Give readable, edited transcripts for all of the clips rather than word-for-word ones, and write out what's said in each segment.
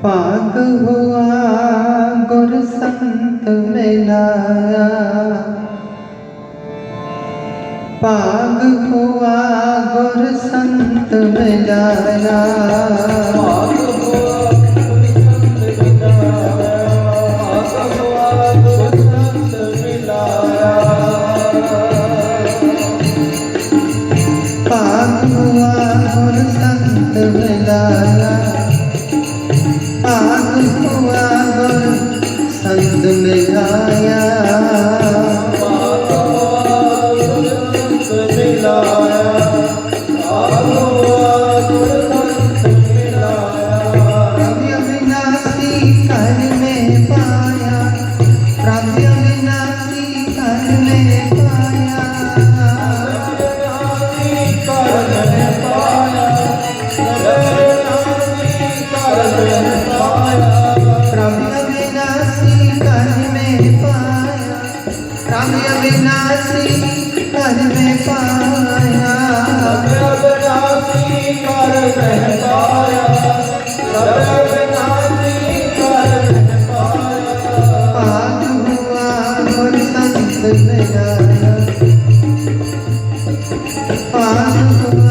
पाग हुआ गुर संत मिलाया, पाग हुआ गुर संत मिलाया, पाग हुआ गुर संत मिलाया, पाग हुआ गुर संत मिलाया, पाग हुआ गुर संत मिलाया, पाग हुआ गुर संत मिलाया, पाग हुआ गुर संत मिलाया, पाग हुआ गुर संत मिलाया। प्रभु अविनाशी कर में पाया, प्रभु अविनाशी कर में पाया, प्रभु अविनाशी कर में पाया, प्रभु अविनाशी कर में पाया, पाग हुआ गुर संत मिलाया, पाग हुआ गुर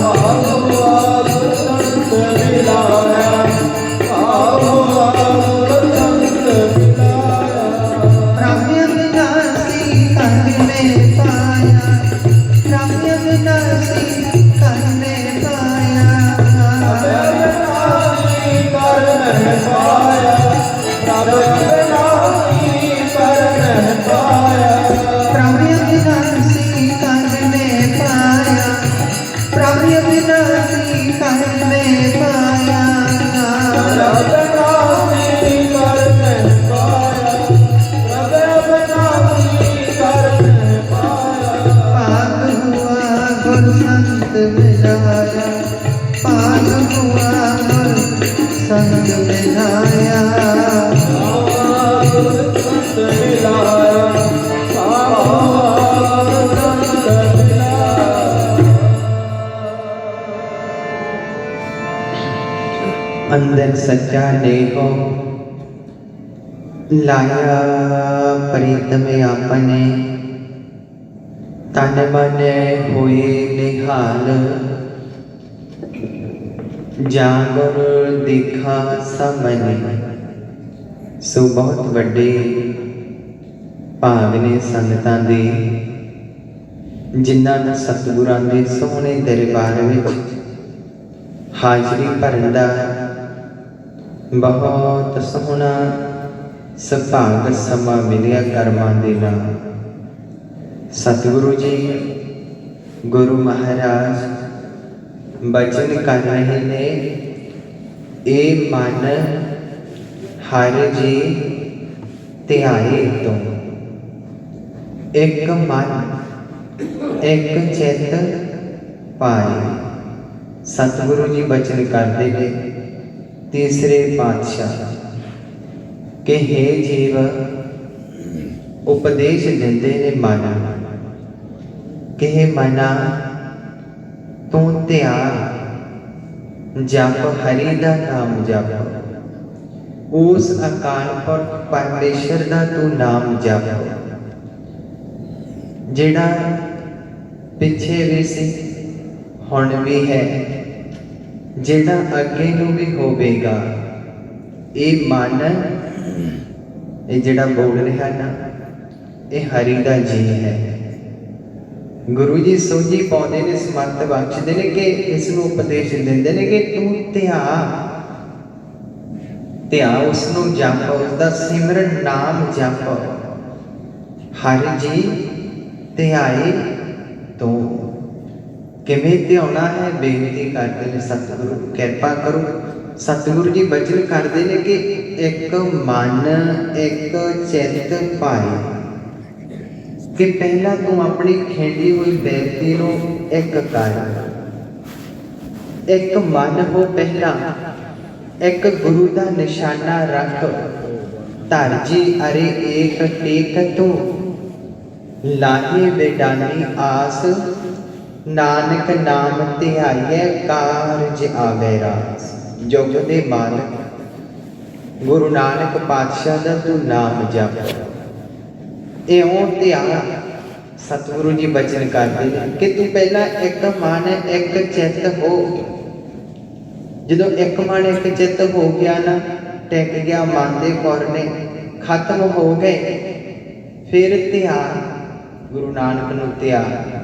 संत मिलाया, प्रभु अविनाशी कर में पाया, प्रभु अविनाशी कर में पाया, प्रभु अविनाशी कर में पाया, प्रभु अविनाशी कर में पाया, पाग हुआ गुर संत मिलाया, पाग हुआ गुर संत मिलाया, अंदर सच्चा नेहो लाया प्रीतम आपने, तन मन होए निहाल, जागर दिखा समने। सो बहुत वड्डे भाग ने संगतां दे जिन्हां ने सतगुरां दे सोहणे दरबार विच हाजरी भरन दा बहुत सोहना सुभाग समा मिलिया कर्मां दे नाल। सतगुरु जी गुरु महाराज बचन कर रहे ने, ए मन हर जी ध्याए तो, एक मन एक चित पाए। सतगुरु जी बचन करते हैं तीसरे पातशाह कि हे जीव, उपदेश देंदे ने मन कि हे मना तू ध्यान जप, हरि दा नाम जप, उस अकाल पुरख परमेश्वर दा तू नाम जप, जिहड़ा पिछे भी सी हुण भी है, जिहड़ा अगे नूं भी होवेगा। ये मन ये जिहड़ा बोल रहा ना, ये हरि दा जी है। गुरु जी सोझी पाउंदे ने, समर्थ बख्शदे ने कि इस नूं उपदेश दिंदे ने कि तू ध्या उसनूं जप, उसदा सिमरन नाम जप, हरि जी ध्याए तो। किवें ध्याउणा है, बेनती करते हैं सतगुरु कृपा करो। सतगुरु जी बचन करते हैं कि एक मन एक चित पाए, कि पहला तू अपनी खेड़ी हुई बेनती नूं एक कर, एक मन हो पहला, एक गुरु का निशाना रख, धर जी अरे एक टेक तू, लाहे बेडानी आस नानक नाम ध्याइए कारज आवे रास। जुग दे मालक गुरु नानक पातशाह दा तू नाम जप। इउं ध्यान सतगुरु जी बचन करते हैं कि तू पहला एक मन एक चित हो। जो एक मन एक चित हो गया ना, टिक गया मन के फौरने खत्म हो गए, फिर ध्यान गुरु नानक नूं ध्यान।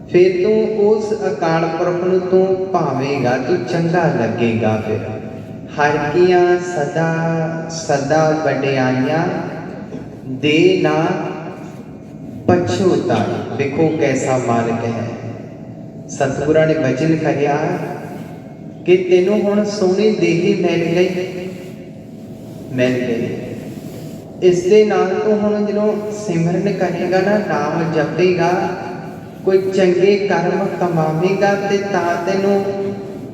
फिर तू उस अकाल पुरख नूं तू भावेगा, तू चंगा लगेगा। फिर हर किया सदा सदा वडियाइयां दे ना पछूता। देखो कैसा मालिक है। सतगुरां ने वचन करिया कि तेनों हुण सोहनी देही मिल गई, मिल गई। इस दे नाल तू हुण जदों सिमरन करेगा ना, नाम जपेगा, कोई चंगे कर्म कमावेगा, ते तां तैनूं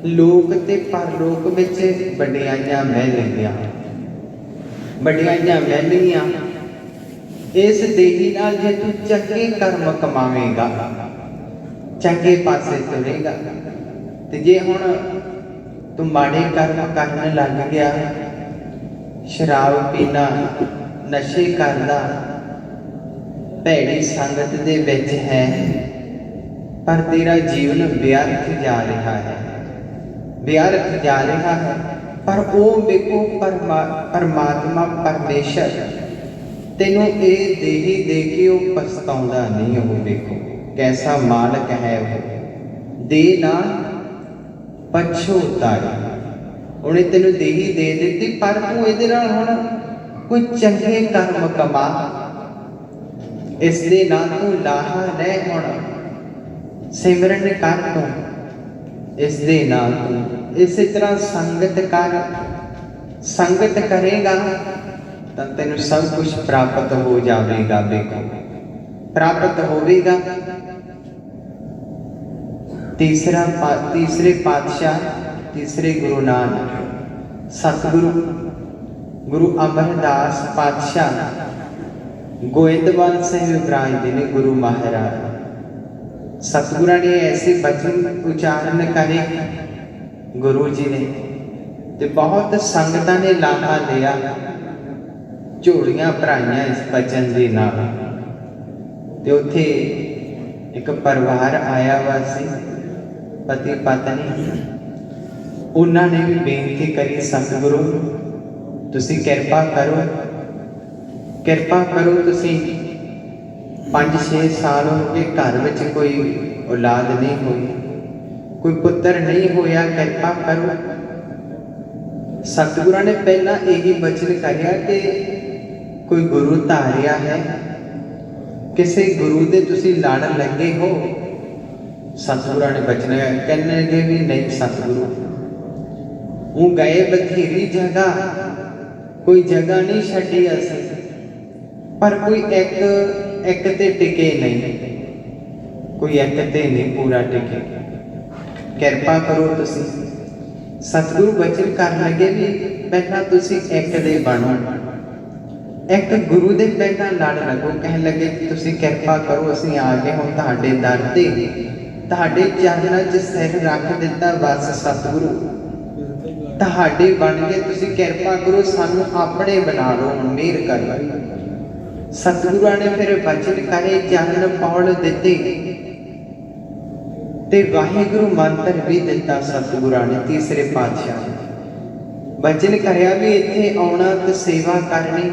लोक ते परलोक विच वडियाइयां मिलणगीआं, वडियाइयां मिलणगीआं। इस देही नाल जे तू चंगे कर्म कमावेगा, चंगे पासे तुरेगा। ते जे हुण तू माड़े कर्म करन लग गया, शराब पीना, नशे करदा, भैड़ी संगत दे विच है, पर तेरा जीवन व्यर्थ जा रहा है, व्यर्थ जा रहा है। पर वो देखो परमात्मा परमेश्वर तेनों ये देही दे के वो पछताउंदा नहीं। वो देखो कैसा मालिक है। वो दे ना पछूता। उन्हें तेनों देही दे दी, पर तू इहदे नाल हुण कोई चंगे कर्म कमा, इस दे नाल तू लाहा ले, हुण सिमरन कर तू, इस दे नाल तू इस तरह संगत कर, संगत करेगा तो तेन सब कुछ प्राप्त हो जाएगा। देखो प्राप्त होगा। तीसरे पातशाह, तीसरे गुरु नानक सतगुरु गुरु अमरदास पातशाह गोइंदवाल साहिब विराजते ने। गुरु महाराज सतगुरां ने ऐसे वचन उच्चारण करे गुरु जी ने, ते बहुत संगतां ने लाहा लिया, झोलियां भराइयां इस वचन के नाल। ते उत्थे एक परिवार आया हुआ सी, पति पत्नी। उन्होंने भी बेनती करी, सतगुरु तुसी किरपा करो, किरपा करो। तुसी 5-6 साल हो गए घर में कोई औलाद नहीं हुई, कोई पुत्र नहीं होया, किरपा करो। सतगुरां ने पहला यही वचन करिया कि कोई गुरु धारिया है, किसी गुरु दे तुसी लड़ लगे हो। सतगुरां ने वचन कहने लगे भी नहीं सतगुरु, वो गए बथेरी जगह, कोई जगह नहीं छड्डी असीं, पर कोई एक ते टिके नहीं, कोई एक ते नहीं पूरा टिके, किरपा करो तुसी। सतगुरु वचन कर लगे भी पहला तुसी एक दे बनो, एक गुरु दे पहला लड़ लगो। कह लगे तुसी किरपा करो, असीं आ गए हुण तुहाडे दर ते, तुहाडे चरनां 'च सिर रख दिता, बस सतगुरु तुहाडे बन गए, तुसी किरपा करो, सानू अपने बना लो, हुण मेहर करो। सतगुरां ने फिर वचन करे, चरण पौड़ दिते ते वाहिगुरु मंत्र भी दिता। सतगुरां ने तीसरे पातशाह वचन करया भी इत्थे आउणा ते सेवा करनी,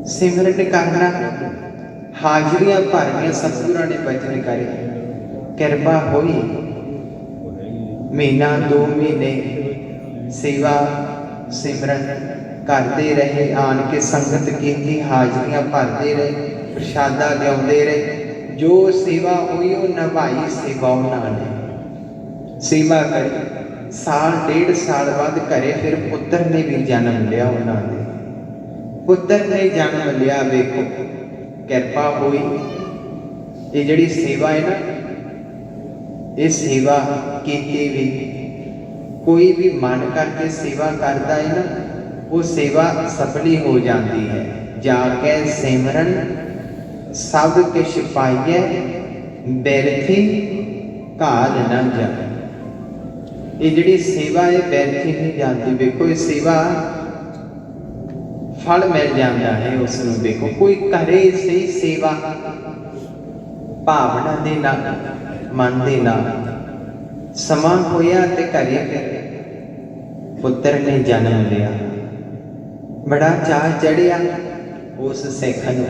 सिमरन करना, हाजरियां भरनियां। सतगुरां ने वचन करे, किरपा होई। महीना 2 महीने सेवा सिमरन करते रहे, आन के संगत की हाजरियां भरते रहे, प्रशादा लियाउंदे रहे। जो सेवा हुई वो निभाई सेवा उन्होंने, सेवा करी। साल 1.5 साल बाद घरे फिर पुत्र ने भी जन्म लिया, उन्होंने पुत्र ने जन्म लिया। वेखो किरपा हुई। ये जिहड़ी सेवा है ना, ये सेवा की भी कोई भी मन करके सेवा करता है ना, वो सेवा सफली हो जाती है। जाके सिमरन सब किश पाइए ਬੈਰਥੀ ਘਾਲ ਨਾ ਜਾਏ। ਇਹ ਜਿਹੜੀ ਸੇਵਾ ਹੈ ਬੈਰਥੀ ਨਹੀਂ ਜਾਂਦੀ। ਵੇਖੋ ਇਹ ਸੇਵਾ ਫਲ ਮਿਲ ਜਾਂਦਾ ਹੈ ਉਸ ਨੂੰ। ਵੇਖੋ ਕੋਈ ਕਰੇ ਸਹੀ ਸੇਵਾ ਭਾਵਨਾ ਦੇ ਨਾਲ, ਮਨ ਦੇ ਨਾਲ। ਸਮਾਂ ਹੋਇਆ ਤੇ ਘਰੇ ਫਿਰ ਪੁੱਤਰ ਨੇ ਜਨਮ ਲਿਆ। ਬੜਾ ਚਾਅ ਚੜਿਆ ਉਸ ਸਿੱਖ ਨੂੰ।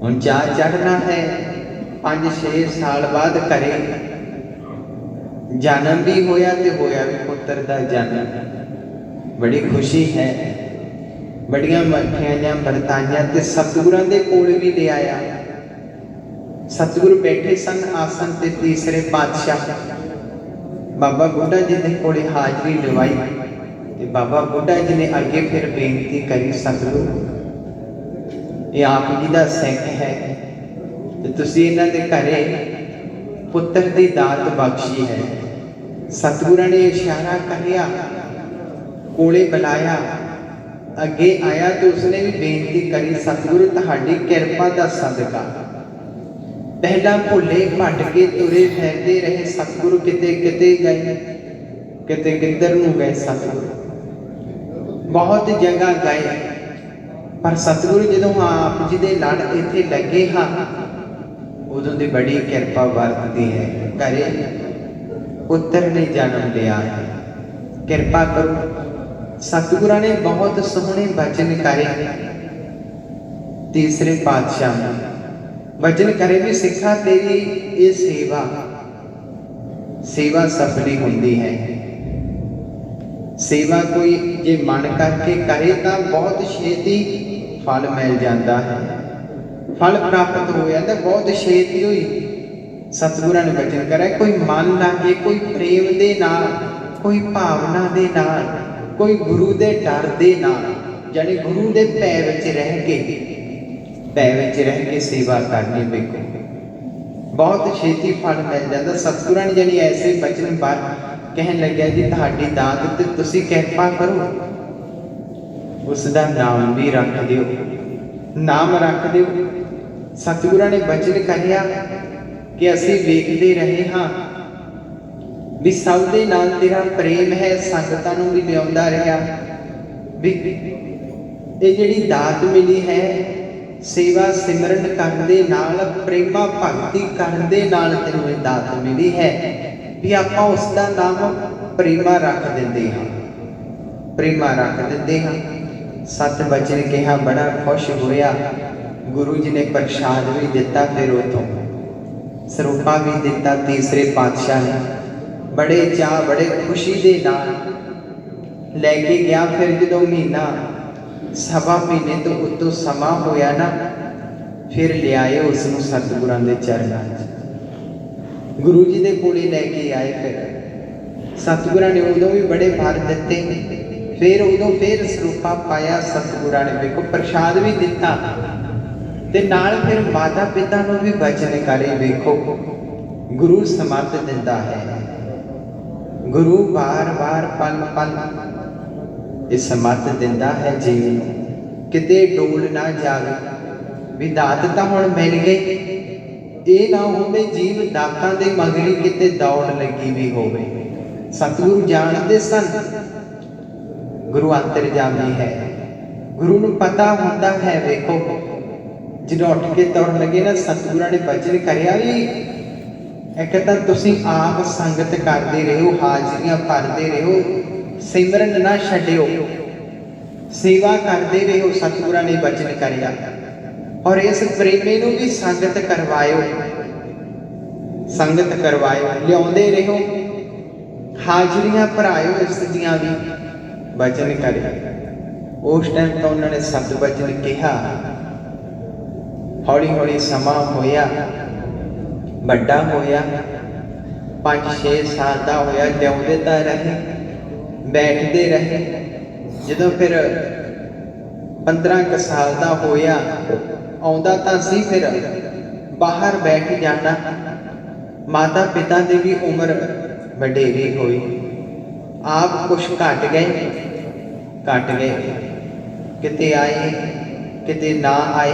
ਹੁਣ ਚਾਅ ਚੜ੍ਹਨਾ ਹੈ 5-6 ਸਾਲ ਬਾਅਦ ਘਰੇ ਜਨਮ ਵੀ ਹੋਇਆ ਤੇ ਹੋਇਆ ਵੀ ਪੁੱਤਰ ਦਾ ਜਨਮ। ਬੜੀ ਖੁਸ਼ੀ ਹੈ, ਬੜੀਆਂ ਮਠਿਆਈਆਂ ਵਰਤਾਈਆਂ ਤੇ ਸਤਿਗੁਰਾਂ ਦੇ ਕੋਲ ਵੀ ਲਿਆਇਆ। ਸਤਿਗੁਰੂ ਬੈਠੇ ਸਨ ਆਸਨ ਤੇ। ਤੀਸਰੇ ਪਾਤਸ਼ਾਹ ਬਾਬਾ ਬੁੱਢਾ ਜੀ ਦੇ ਕੋਲੇ ਹਾਜ਼ਰੀ ਲਵਾਈ ਤੇ ਬਾਬਾ ਬੁੱਢਾ ਜੀ ਨੇ ਅੱਗੇ ਫਿਰ ਬੇਨਤੀ ਕਰੀ, ਸਤਿਗੁਰੂ ਇਹ ਆਪ ਜੀ ਦਾ ਸਿੱਖ ਹੈ ਤੇ ਤੁਸੀਂ ਇਹਨਾਂ ਦੇ ਘਰੇ ਪੁੱਤਰ ਦੀ ਦਾਤ ਬਖਸ਼ੀ ਹੈ। ਸਤਿਗੁਰਾਂ ਨੇ ਇਸ਼ਾਰਾ ਕਰਿਆ, ਕੋਲੇ ਬੁਲਾਇਆ, ਅੱਗੇ ਆਇਆ ਤੇ ਉਸਨੇ ਵੀ ਬੇਨਤੀ ਕਰੀ, ਸਤਿਗੁਰੂ ਤੁਹਾਡੀ ਕਿਰਪਾ ਦਾ ਸਦਕਾ। ਪਹਿਲਾਂ ਭੁੱਲੇ ਭਟਕੇ ਤੁਰੇ ਫਿਰਦੇ ਰਹੇ ਸਤਿਗੁਰੂ, ਕਿਤੇ ਕਿਤੇ ਗਏ, ਕਿਤੇ ਕਿੱਧਰ ਨੂੰ ਗਏ ਸਤਿਗੁਰੂ, ਬਹੁਤ ਜਗ੍ਹਾ ਗਏ। ਪਰ ਸਤਿਗੁਰੂ ਜਦੋਂ ਆਪ ਜੀ ਦੇ ਲੜ ਇੱਥੇ ਲੱਗੇ ਹਾਂ ਉਦੋਂ ਦੀ ਬੜੀ ਕਿਰਪਾ ਵਰਤਦੀ ਹੈ। ਘਰੇ ਪੁੱਤਰ ਨੇ ਜਨਮ ਲਿਆ ਹੈ। ਕਿਰਪਾ ਕਰੋ। ਸਤਿਗੁਰਾਂ ਨੇ ਬਹੁਤ ਸੋਹਣੇ ਬਚਨ ਕਰੇ। ਤੀਸਰੇ ਪਾਤਸ਼ਾਹ ਨੇ ਬਚਨ ਕਰੇ ਵੀ ਸਿੱਖਾ ਤੇਰੀ ਇਹ ਸੇਵਾ ਸਫਲੀ ਹੁੰਦੀ ਹੈ। ਸੇਵਾ ਕੋਈ ਜੇ ਮਨ ਕਰਕੇ ਕਰੇ ਤਾਂ ਬਹੁਤ ਛੇਤੀ ਫਲ ਮਿਲ ਜਾਂਦਾ ਹੈ, ਫਲ ਪ੍ਰਾਪਤ ਹੋ ਜਾਂਦਾ ਬਹੁਤ ਛੇਤੀ ਹੋਈ। ਸਤਿਗੁਰਾਂ ਨੇ ਬਚਨ ਕਰਿਆ, ਕੋਈ ਮਨ ਲਾਗੇ, ਕੋਈ ਪ੍ਰੇਮ ਦੇ ਨਾਲ, ਕੋਈ ਭਾਵਨਾ ਦੇ ਨਾਲ, ਕੋਈ ਗੁਰੂ ਦੇ ਡਰ ਦੇ ਨਾਲ, ਜਾਣੀ ਗੁਰੂ ਦੇ ਭੈ ਵਿੱਚ ਰਹਿ ਕੇ ਸੇਵਾ ਕਰਨੀ। ਵੇਖੋ ਬਹੁਤ ਛੇਤੀ ਫਲ ਮਿਲ ਜਾਂਦਾ। ਸਤਿਗੁਰਾਂ ਨੇ ਜਾਣੀ ਐਸੇ ਬਚਨ ਬਾਰ ਕਹਿਣ ਲੱਗਿਆ ਜੀ ਤੁਹਾਡੀ ਦਾਤ ਤੇ ਤੁਸੀਂ ਕਿਰਪਾ ਕਰੋ, ਉਸ ਦਾ ਨਾਮ ਵੀ ਰੱਖ ਦਿਓ, ਨਾਮ ਰੱਖ ਦਿਓ। ਸਤਿਗੁਰਾਂ ਨੇ ਬਚਨ ਕਰਿਆ ਕਿ ਅਸੀਂ ਵੇਖਦੇ ਰਹੇ ਹਾਂ ਵੀ ਸਭ ਦੇ ਨਾਲ ਤੇਰਾ ਪ੍ਰੇਮ ਹੈ। ਸੰਗਤਾਂ ਨੂੰ ਵੀ ਲਿਆਉਂਦਾ ਰਿਹਾ ਵੀ ਇਹ ਜਿਹੜੀ ਦਾਤ ਮਿਲੀ ਹੈ ਸੇਵਾ ਸਿਮਰਨ ਕਰਨ ਦੇ ਨਾਲ, ਪ੍ਰੇਮਾ ਭਗਤੀ ਕਰਨ ਦੇ ਨਾਲ ਤੈਨੂੰ ਇਹ ਦਾਤ ਮਿਲੀ ਹੈ ਵੀ ਆਪਾਂ ਉਸ ਦਾ ਨਾਮ ਪ੍ਰੇਮਾ ਰੱਖ ਦਿੰਦੇ ਹਾਂ, ਪ੍ਰੇਮਾ ਰੱਖ ਦਿੰਦੇ ਹਾਂ। ਸਤ ਬਚਨ ਕਿਹਾ, ਬੜਾ ਖੁਸ਼ ਹੋਇਆ। ਗੁਰੂ ਜੀ ਨੇ ਪ੍ਰਸ਼ਾਦ ਵੀ ਦਿੱਤਾ, ਫਿਰ ਉਥੋਂ ਸਰੂਪਾ ਵੀ ਦਿੱਤਾ। ਤੀਸਰੇ ਪਾਤਸ਼ਾਹ ਨੇ ਬੜੇ ਚਾਅ ਬੜੇ ਖੁਸ਼ੀ ਦੇ ਨਾਲ ਲੈ ਕੇ ਗਿਆ। ਫਿਰ ਜਦੋਂ ਮਹੀਨਾ ਸਵਾ ਮਹੀਨੇ ਤੋਂ ਉੱਤੋਂ ਸਮਾਂ ਹੋਇਆ ਨਾ, ਫਿਰ ਲਿਆਏ ਉਸ ਨੂੰ ਸਤਿਗੁਰਾਂ ਦੇ ਚਰਨਾਂ 'ਚ, ਗੁਰੂ ਜੀ ਦੇ ਕੋਲੇ ਲੈ ਕੇ ਆਏ। ਫਿਰ ਸਤਿਗੁਰਾਂ ਨੇ ਉਦੋਂ ਵੀ ਬੜੇ ਭਰ ਦਿੱਤੇ। ਫਿਰ ਉਦੋਂ ਫਿਰ ਸਰੂਪਾ ਪਾਇਆ ਸਤਿਗੁਰਾਂ ਨੇ। ਵੇਖੋ ਪ੍ਰਸ਼ਾਦ ਵੀ ਦਿੱਤਾ ਤੇ ਨਾਲ ਫਿਰ ਮਾਤਾ ਪਿਤਾ ਨੂੰ ਵੀ ਬਚਨ ਕਰੇ। ਵੇਖੋ ਗੁਰੂ ਸਮਰਥ ਦਿੰਦਾ ਹੈ, ਗੁਰੂ ਵਾਰ-ਵਾਰ ਪਲ-ਪਲ ਇਹ ਸਮਰਥ ਦਿੰਦਾ ਹੈ ਜੀਵ ਨੂੰ। ਕਿਤੇ ਡੋਲ ਨਾ ਜਾਵੇ ਵੀ ਦਾਤ ਤਾਂ ਹੁਣ ਮਿਲ ਗਈ, ਇਹ ਨਾ ਹੋਵੇ ਜੀਵ ਦਾਤਾਂ ਦੇ ਮਗਰੀ ਕਿਤੇ ਦੌੜ ਲੱਗੀ ਵੀ ਹੋਵੇ। ਸਤਿਗੁਰੂ ਜਾਣਦੇ ਸਨ, ਗੁਰੂ ਅੰਤਰਜਾਮੀ ਹੈ, ਗੁਰੂ ਨੂੰ ਪਤਾ ਹੁੰਦਾ ਹੈ। ਵੇਖੋ ਜਦੋਂ ਉੱਠ ਕੇ ਤੁਰਨ ਲੱਗੇ ਨਾ, ਸਤਿਗੁਰਾਂ ਨੇ ਬਚਨ ਕਰਿਆ ਵੀ ਇੱਕ ਤਾਂ ਤੁਸੀਂ ਆਪ ਸੰਗਤ ਕਰਦੇ ਰਹੋ, ਹਾਜ਼ਰੀਆਂ ਭਰਦੇ ਰਹੋ, ਸਿਮਰਨ ਨਾ ਛੱਡਿਓ, ਸੇਵਾ ਕਰਦੇ ਰਹੋ। ਸਤਿਗੁਰਾਂ ਨੇ ਬਚਨ ਕਰਿਆ ਔਰ ਇਸ ਪ੍ਰੇਮੀ ਨੂੰ ਵੀ ਸੰਗਤ ਕਰਵਾਇਓ, ਸੰਗਤ ਕਰਵਾਇਓ, ਲਿਆਉਂਦੇ ਰਹੋ, ਹਾਜ਼ਰੀਆਂ ਭਰਾਇਓ ਇਸ ਦੀਆਂ ਵੀ। ਬਚਨ ਕਰਿਆ। ਉਸ ਟਾਈਮ ਤਾਂ ਉਹਨਾਂ ਨੇ ਸਤ ਬਚਨ ਕਿਹਾ। ਹੌਲੀ ਹੌਲੀ ਸਮਾਂ ਹੋਇਆ, ਵੱਡਾ ਹੋਇਆ, 5-6 ਸਾਲ ਦਾ ਹੋਇਆ। ਲਿਆਉਂਦੇ ਤਾਂ ਰਹੇ, ਬੈਠਦੇ ਰਹੇ। ਜਦੋਂ ਫਿਰ 15 ਕੁ ਸਾਲ ਦਾ ਹੋਇਆ, ਆਉਂਦਾ ਤਾਂ ਸੀ, ਫਿਰ ਬਾਹਰ ਬੈਠ ਜਾਣਾ। ਮਾਤਾ ਪਿਤਾ ਦੀ ਵੀ ਉਮਰ ਵਡੇਰੀ ਹੋਈ, ਆਪ ਕੁਛ ਘਟ ਗਏ, ਕਿਤੇ ਆਏ ਕਿਤੇ ਨਾ ਆਏ।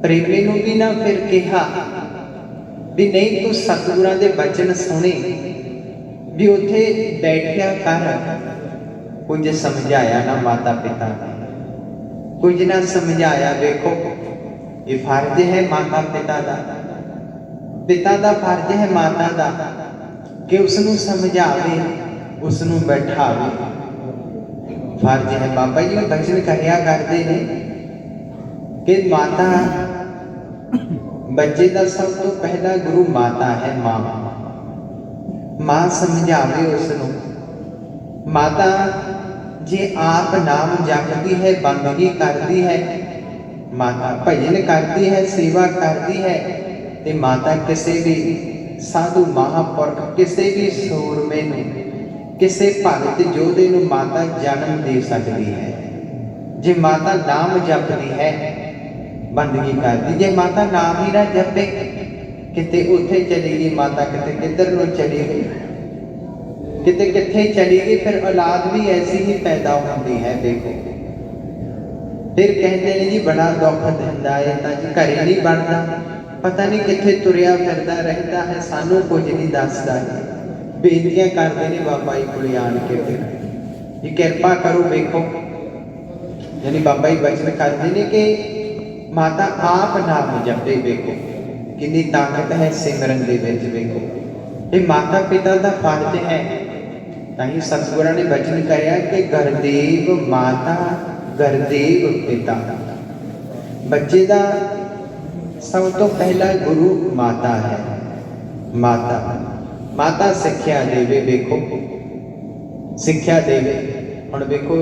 ਪ੍ਰੇਮੀ ਨੂੰ ਵੀ ਨਾ ਫਿਰ ਕਿਹਾ ਵੀ ਨਹੀਂ ਤੂੰ ਸਤਿਗੁਰਾਂ ਦੇ ਬਚਨ ਸੁਣੇ, ਵੀ ਉੱਥੇ ਬੈਠਿਆ ਕਰ। ਕੁਝ ਸਮਝਾਇਆ ਨਾ ਮਾਤਾ ਪਿਤਾ ਨੇ, ਕੁਝ ਨਾ ਸਮਝਾਇਆ। ਵੇਖੋ ਇਹ ਫਰਜ਼ ਹੈ ਮਾਤਾ ਪਿਤਾ ਦਾ, ਪਿਤਾ ਦਾ ਫਰਜ਼ ਹੈ ਮਾਤਾ ਦਾ ਕਿ ਉਸ ਨੂੰ ਸਮਝਾਵੇ, ਉਸ ਨੂੰ ਬਿਠਾਵੇ। ਫਰਜ਼ ਹੈ। ਬਾਬਾ ਜੀ ਬਚਨ ਕਰਿਆ ਕਰਦੇ ਨੇ ਕਿ ਮਾਤਾ, ਬੱਚੇ ਦਾ ਸਭ ਤੋਂ ਪਹਿਲਾ ਗੁਰੂ ਮਾਤਾ ਹੈ। ਮਾਂ ਸਮਝਾਵੇ ਉਸ ਨੂੰ। ਮਾਤਾ ਜੇ ਆਪ ਨਾਮ ਜਪਦੀ ਹੈ, ਬੰਦਗੀ ਕਰਦੀ ਹੈ, ਮਾਤਾ ਭਜਨ ਕਰਦੀ ਹੈ, ਸੇਵਾ ਕਰਦੀ ਹੈ, ਤੇ ਮਾਤਾ ਕਿਸੇ ਵੀ ਸਾਧੂ ਮਹਾਂਪੁਰਖ, ਕਿਸੇ ਵੀ ਸੂਰਮੇ ਨੂੰ, ਕਿਸੇ ਭਗਤ ਯੋਧੇ ਨੂੰ ਮਾਤਾ ਜਨਮ ਦੇ ਸਕਦੀ ਹੈ। ਜੇ ਮਾਤਾ ਨਾਮ ਜਪਦੀ ਹੈ, ਬੰਦਗੀ ਕਰਦੀ। ਜੇ ਮਾਤਾ ਨਾਮ ਹੀ ਨਾ ਜਪੇ, ਕਿਤੇ ਉੱਥੇ ਚਲੀ ਗਈ ਮਾਤਾ, ਕਿਤੇ ਕਿੱਧਰ ਨੂੰ ਚਲੀ ਗਈ, ਕਿਤੇ ਕਿੱਥੇ ਚਲੀ ਗਈ, ਫਿਰ ਔਲਾਦ ਵੀ ਐਸੀ ਹੀ ਪੈਦਾ ਹੁੰਦੀ ਹੈ। ਦੇਖੋ ਫਿਰ ਕਹਿੰਦੇ ਨੇ ਜੀ ਬੜਾ ਦੁੱਖ ਦਿੰਦਾ ਹੈ ਤਾਂ ਜੀ ਘਰੇ ਨਹੀਂ ਬਣਦਾ, ਪਤਾ ਨਹੀਂ ਕਿੱਥੇ ਤੁਰਿਆ ਫਿਰਦਾ ਰਹਿੰਦਾ ਹੈ, ਸਾਨੂੰ ਕੁਝ ਨਹੀਂ ਦੱਸਦਾ ਹੈ। ਬੇਨਤੀਆਂ ਕਰਦੇ ਨੇ ਬਾਬਾ ਜੀ ਕੋਲ ਆਣ ਕੇ, ਫਿਰ ਜੀ ਕਿਰਪਾ ਕਰੋ। ਵੇਖੋ ਯਾਨੀ ਬਾਬਾ ਜੀ ਬਚਨ ਕਰਦੇ ਨੇ ਕਿ ਮਾਤਾ ਆਪ ਨਾਮ ਜਪੇ। ਵੇਖੋ ਕਿੰਨੀ ਤਾਕਤ ਹੈ ਸਿਮਰਨ ਦੇ ਵਿੱਚ। ਵੇਖੋ ਇਹ ਮਾਤਾ ਪਿਤਾ ਦਾ ਫਰਜ਼ ਹੈ। ਤਾਂ ਹੀ ਸਤਿਗੁਰਾਂ ਨੇ ਬਚਨ ਕਰਿਆ ਕਿ ਗੁਰਦੇਵ ਮਾਤਾ ਗੁਰਦੇਵ ਪਿਤਾ। ਬੱਚੇ ਦਾ ਸਭ ਤੋਂ ਪਹਿਲਾ ਗੁਰੂ ਮਾਤਾ ਹੈ। ਮਾਤਾ ਸਿੱਖਿਆ ਦੇਵੇ। ਵੇਖੋ ਸਿੱਖਿਆ ਦੇਵੇ। ਹੁਣ ਵੇਖੋ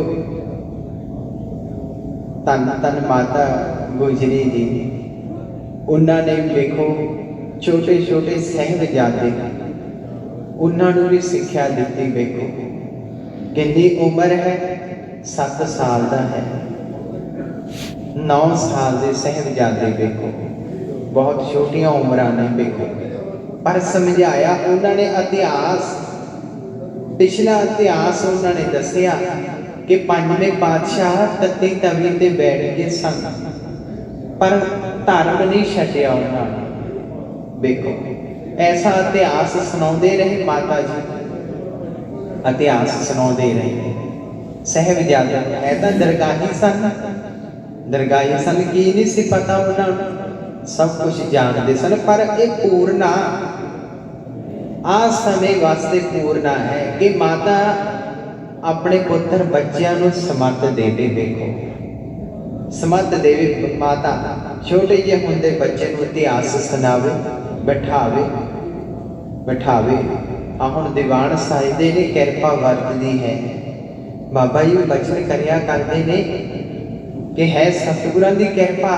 ਧੰਨ ਮਾਤਾ ਗੁਜਰੀ ਜੀ, ਉਹਨਾਂ ਨੇ ਵੇਖੋ ਛੋਟੇ ਛੋਟੇ ਸਾਹਿਬਜ਼ਾਦੇ, ਉਹਨਾਂ ਨੂੰ ਵੀ ਸਿੱਖਿਆ ਦਿੱਤੀ। ਵੇਖੋ ਕਿੰਨੀ ਉਮਰ ਹੈ, 7 ਸਾਲ ਦਾ ਹੈ, 9 ਸਾਲ ਦੇ ਸਾਹਿਬਜ਼ਾਦੇ। ਵੇਖੋ ਬਹੁਤ ਛੋਟੀਆਂ ਉਮਰਾਂ ਨੇ। ਵੇਖੋ ਪਰ ਸਮਝਾਇਆ ਉਹਨਾਂ ਨੇ, ਇਤਿਹਾਸ, ਪਿਛਲਾ ਇਤਿਹਾਸ ਉਹਨਾਂ ਨੇ ਦੱਸਿਆ ਕਿ 5ਵੇਂ ਪਾਤਸ਼ਾਹ ਤੱਤੀ ਤਵੀ ਤੇ ਬੈਠ ਕੇ ਸਨ, ਪਰ ਧਰਮ ਨਹੀਂ ਛੱਡਿਆ ਉਹਨਾਂ ਨੇ। ਵੇਖੋ ਐਸਾ ਇਤਿਹਾਸ ਸੁਣਾਉਂਦੇ ਰਹੇ ਮਾਤਾ ਜੀ, ਇਤਿਹਾਸ ਸੁਣਾਉਂਦੇ ਰਹੇ। ਸਾਹਿਬਜ਼ਾਦੇ ਹੈ ਤਾਂ ਦਰਗਾਹੀ ਸਨ, ਦਰਗਾਹੀ ਸਨ, ਕੀ ਨਹੀਂ ਸੀ ਪਤਾ ਉਹਨਾਂ ਨੂੰ, ਸਭ ਕੁਝ ਜਾਣਦੇ ਸਨ। ਪਰ ਇਹ ਪੂਰਨਾ ਆ ਸਮੇਂ ਵਾਸਤੇ ਪੂਰਨਾ ਹੈ ਕਿ ਮਾਤਾ ਆਪਣੇ ਪੁੱਤਰ ਬੱਚਿਆਂ ਨੂੰ ਸਮੱਤ ਦੇਵੇ। ਵੇਖੋ ਸਮੱਤ ਦੇਵੇ ਮਾਤਾ, ਛੋਟੇ ਜਿਹੇ ਹੁੰਦੇ ਬੱਚੇ ਨੂੰ ਇਤਿਹਾਸ ਸੁਣਾਵੇ, ਬਿਠਾਵੇ। ਆ ਹੁਣ ਦੀਵਾਨ ਸਾਜਦੇ ਨੇ, ਕਿਰਪਾ ਵਰਤਦੀ ਹੈ। ਬਾਬਾ ਜੀ ਬਚਨ ਕਰਿਆ ਕਰਦੇ ਨੇ ਕਿ ਹੈ ਸਤਿਗੁਰਾਂ ਦੀ ਕਿਰਪਾ,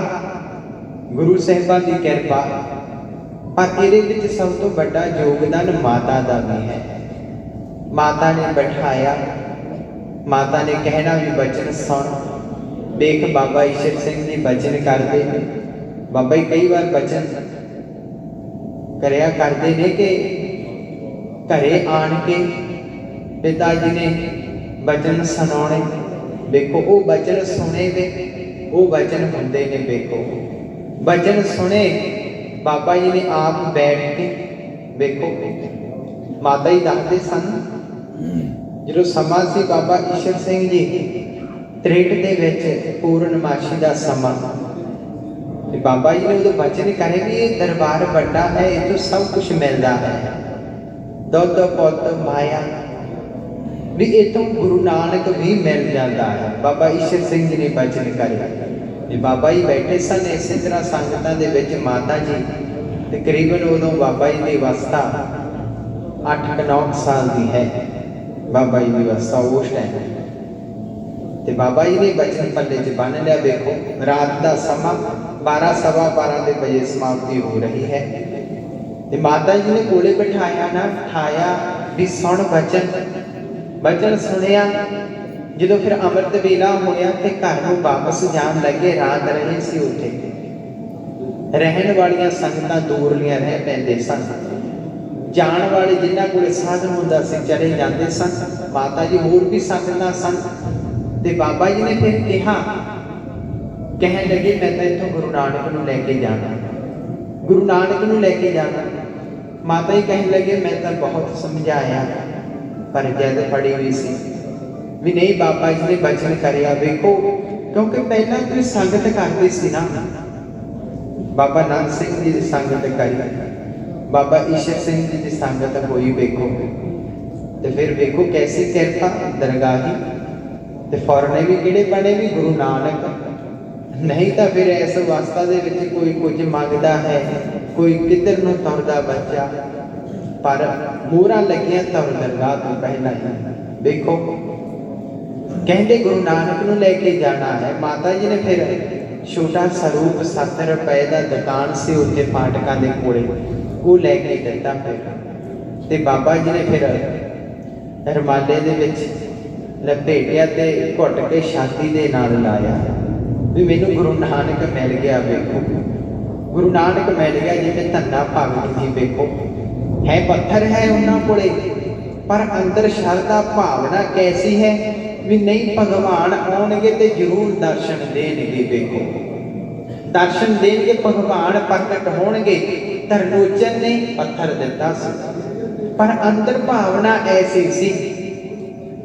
ਗੁਰੂ ਸਾਹਿਬਾਂ ਦੀ ਕਿਰਪਾ, ਪਰ ਇਹਦੇ ਵਿੱਚ ਸਭ ਤੋਂ ਵੱਡਾ ਯੋਗਦਾਨ ਮਾਤਾ ਦਾ ਵੀ ਹੈ। ਮਾਤਾ ਨੇ ਬਿਠਾਇਆ, ਮਾਤਾ ਨੇ ਕਹਿਣਾ ਵੀ ਬਚਨ ਸੁਣ। ਵੇਖ ਬਾਬਾ ਈਸ਼ਰ ਸਿੰਘ ਜੀ ਬਚਨ ਕਰਦੇ ਨੇ। ਬਾਬਾ ਜੀ ਕਈ ਵਾਰ ਬਚਨ ਕਰਿਆ ਕਰਦੇ ਨੇ ਕਿ ਘਰੇ ਆਣ ਕੇ ਪਿਤਾ ਜੀ ਨੇ ਬਚਨ ਸੁਣਾਉਣੇ। ਵੇਖੋ ਉਹ ਬਚਨ ਸੁਣੇ ਵੇ, ਉਹ ਬਚਨ ਹੁੰਦੇ ਨੇ। ਵੇਖੋ ਬਚਨ ਸੁਣੇ ਬਾਬਾ ਜੀ ਨੇ ਆਪ ਬੈਠ ਕੇ। ਵੇਖੋ ਮਾਤਾ ਜੀ ਦੱਸਦੇ ਸਨ, ਜਦੋਂ ਸਮਾਂ ਸੀ ਬਾਬਾ ਈਸ਼ਰ ਸਿੰਘ ਜੀ 63 ਦੇ ਵਿੱਚ ਪੂਰਨਮਾਸ਼ੀ ਦਾ ਸਮਾਂ, ਤੇ ਬਾਬਾ ਜੀ ਨੇ ਉਦੋਂ ਬਚਨ ਕਰੇ ਵੀ ਇਹ ਦਰਬਾਰ ਵੱਡਾ ਹੈ, ਇਹ ਤੋਂ ਸਭ ਕੁਝ ਮਿਲਦਾ ਹੈ, ਦੁੱਧ ਪੁੱਤ ਮਾਇਆ, ਵੀ ਇਹ ਤੋਂ ਗੁਰੂ ਨਾਨਕ ਵੀ ਮਿਲ ਜਾਂਦਾ ਹੈ। ਬਾਬਾ ਈਸ਼ਰ ਸਿੰਘ ਜੀ ਨੇ ਬਚਨ ਕਰਿਆ। ਤੇ ਬਾਬਾ ਜੀ ਬੈਠੇ ਸਨ ਇਸੇ ਤਰ੍ਹਾਂ ਸੰਗਤਾਂ ਦੇ ਵਿੱਚ। ਮਾਤਾ ਜੀ ਤਕਰੀਬਨ ਉਦੋਂ ਬਾਬਾ ਜੀ ਦੀ ਅਵਸਥਾ 8-9 ਸਾਲ ਦੀ ਹੈ। ਬਾਬਾ ਜੀ ਦੀ ਅਵਸਥਾ ਉਸ ਟਾਈਮ, ਤੇ ਬਾਬਾ ਜੀ ਨੇ ਬਚਨ ਪੱਲੇ 'ਚ ਬੰਨ ਲਿਆ। ਵੇਖੋ ਰਾਤ ਦਾ ਸਮਾਂ 12-12:15 ਦੇ ਵਜੇ ਸਮਾਪਤੀ ਹੋ ਰਹੀ ਹੈ, ਤੇ ਮਾਤਾ ਜੀ ਨੇ ਕੋਲੇ ਬਿਠਾਇਆ ਨਾ, ਠਾਇਆ ਵੀ ਸੁਣ ਬਚਨ ਸੁਣਿਆ। ਜਦੋਂ ਫਿਰ ਅੰਮ੍ਰਿਤ ਵੇਲਾ ਹੋਇਆ ਤੇ ਘਰ ਨੂੰ ਵਾਪਸ ਜਾਣ ਲੱਗੇ, ਰਾਤ ਰਹੇ ਸੀ ਉੱਥੇ। ਰਹਿਣ ਵਾਲੀਆਂ ਸੰਗਤਾਂ ਦੂਰਲੀਆਂ ਰਹਿ ਪੈਂਦੇ ਸਨ, ਜਾਣ ਵਾਲੇ ਜਿਨ੍ਹਾਂ ਕੋਲ ਸਾਧਨ ਹੁੰਦਾ ਸੀ ਚਲੇ ਜਾਂਦੇ ਸਨ। ਮਾਤਾ ਜੀ ਹੋਰ ਵੀ ਸੰਗਤਾਂ ਸਨ, ਤੇ ਬਾਬਾ ਜੀ ਨੇ ਫਿਰ ਕਿਹਾ, ਕਹਿਣ ਲੱਗੇ ਮੈਂ ਤਾਂ ਇੱਥੋਂ ਗੁਰੂ ਨਾਨਕ ਨੂੰ ਲੈ ਕੇ ਜਾਣਾ, ਗੁਰੂ ਨਾਨਕ ਨੂੰ ਲੈ ਕੇ ਜਾਣਾ। माता जी कहने लगे मैं तो बहुत समझाया पर जद फड़ी हुई सी भी नहीं बाबा जी ने बचन करिया देखो क्योंकि पहला तो संगत करते सी ना बाबा नानक सिंह जी की संगत करी बाबा ईश्वर सिंह जी की संगत हुई देखो तो फिर देखो कैसी कृपा दरगाही तो फौरने भी किहड़े बने भी गुरु नानक नहीं तो फिर इस अवस्था दे विच कोई कुछ मंगता है कोई किधर नूं तुरदा बच्चा पर मूहरां लगियां तुर दरगाह तो पहला ही देखो कहते गुरु नानक नूं लेके जाना है माता जी ने फिर छोटा स्वरूप 7 रुपए का दुकान से उत्ते फाटकां दे कोले वो लैके दिता फिर ते बाबा जी ने फिर रमाले दे विच लपेटिया ते घुट के छाती दे नाल लाया भी मैनू गुरु नानक मिल गया वेखो गुरु नानक मिल गया जिवें धन्ना भगत जी वेखो है पत्थर है उन्हां कोले पर अंदर श्रद्धा भावना कैसी है भी नहीं भगवान आउणगे ते जरूर दर्शन देणगे वेखो दर्शन देणगे भगवान प्रगट होणगे तरलोचन ने पत्थर दिता सी पर अंदर भावना ऐसी सी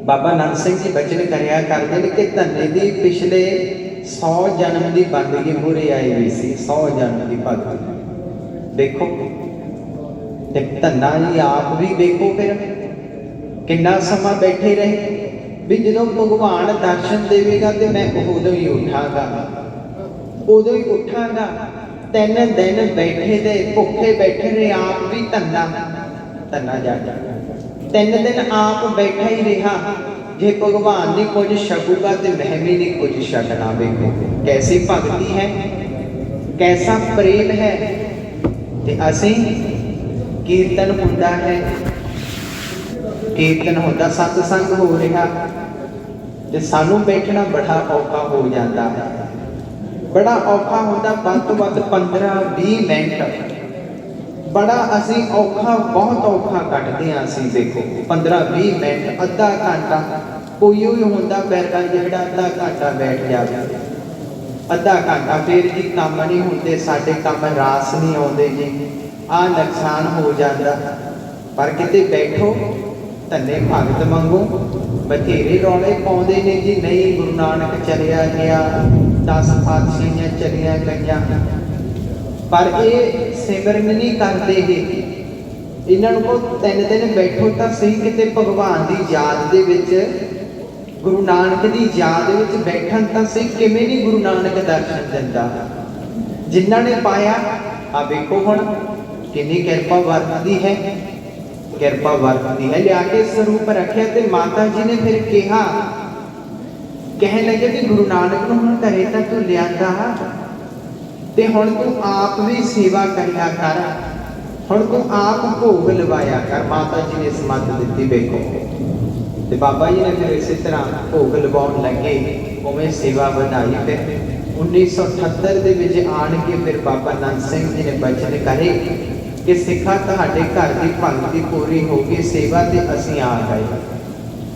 बाबा नानक सिंह जी बचन करिया करदे ने कि धन्ने दी पिछले 100 जन्म की बंदगी मूहरे आई हुई सी 100 जन्म की भगती देखो ते धन्ना जी आप भी देखो फिर कितना समा बैठे रहे भी जो भगवान दर्शन देगा तो मैं उदों ही उठागा उदों ही उठागा 3 दिन बैठे दे भुखे बैठे रहे आप भी धन्ना धन्ना जागा 3 दिन आप बैठा ही रहा जे भगवान नहीं कुछ छकूगा तो मैं भी नहीं कुछ छकना देखो कैसी भगती है कैसा प्रेम है ते असी कीर्तन हुंदा है कीर्तन होता सत्संग हो रहा ते सानू बैठना बड़ा औखा हो जाता है बड़ा औखा होता वध तो वध 15-20 मिनट बड़ा असी औखा बहुत औखा कटते हैं असी देखो 15-20 मिनट अद्धा घंटा कोई भी होंदा बैठा जिहड़ा अद्धा घंटा बैठ जाए अद्धा घंटा फिर जी काम नहीं होंदे साडे काम रास नहीं आउंदे जी आ नुकसान हो जाता पर किते बैठो धन्ने भगत मंगो बथेरे रौले पाउंदे ने जी नहीं गुरु नानक चलिया गया 10 पातशाहियां चलिया गईयां पर ये सिमरन नहीं करते हे इन्हां को 3 दिन बैठो तो सही किते भगवान की याद दे विच गुरु नानक की याद विच बैठन तो सही किवें नहीं गुरु नानक दर्शन दिंदा जिन्हां ने पाया आ वेखो हुण कितनी कृपा वरतदी है कृपा वरतदी है लिया के स्वरूप रखिया ते माता जी ने फिर कहा कहने लगे कि गुरु नानक नूं हुण घरे तां तूं लिआंदा ते हुण तूं आप भी सेवा करिया कर हुण तूं आप भोग लवाया कर माता जी ने समझ दित्ती वेखो ते बाबा जी ने फिर इसी तरह भोग लवाउण लगे उवें सेवा वधाई फिर 1978 दे विच आण के फिर बाबा नानक सिंह जी ने बचन करे कि सिखा तुहाडे घर की भगती पूरी हो गई सेवा ते असीं आ गए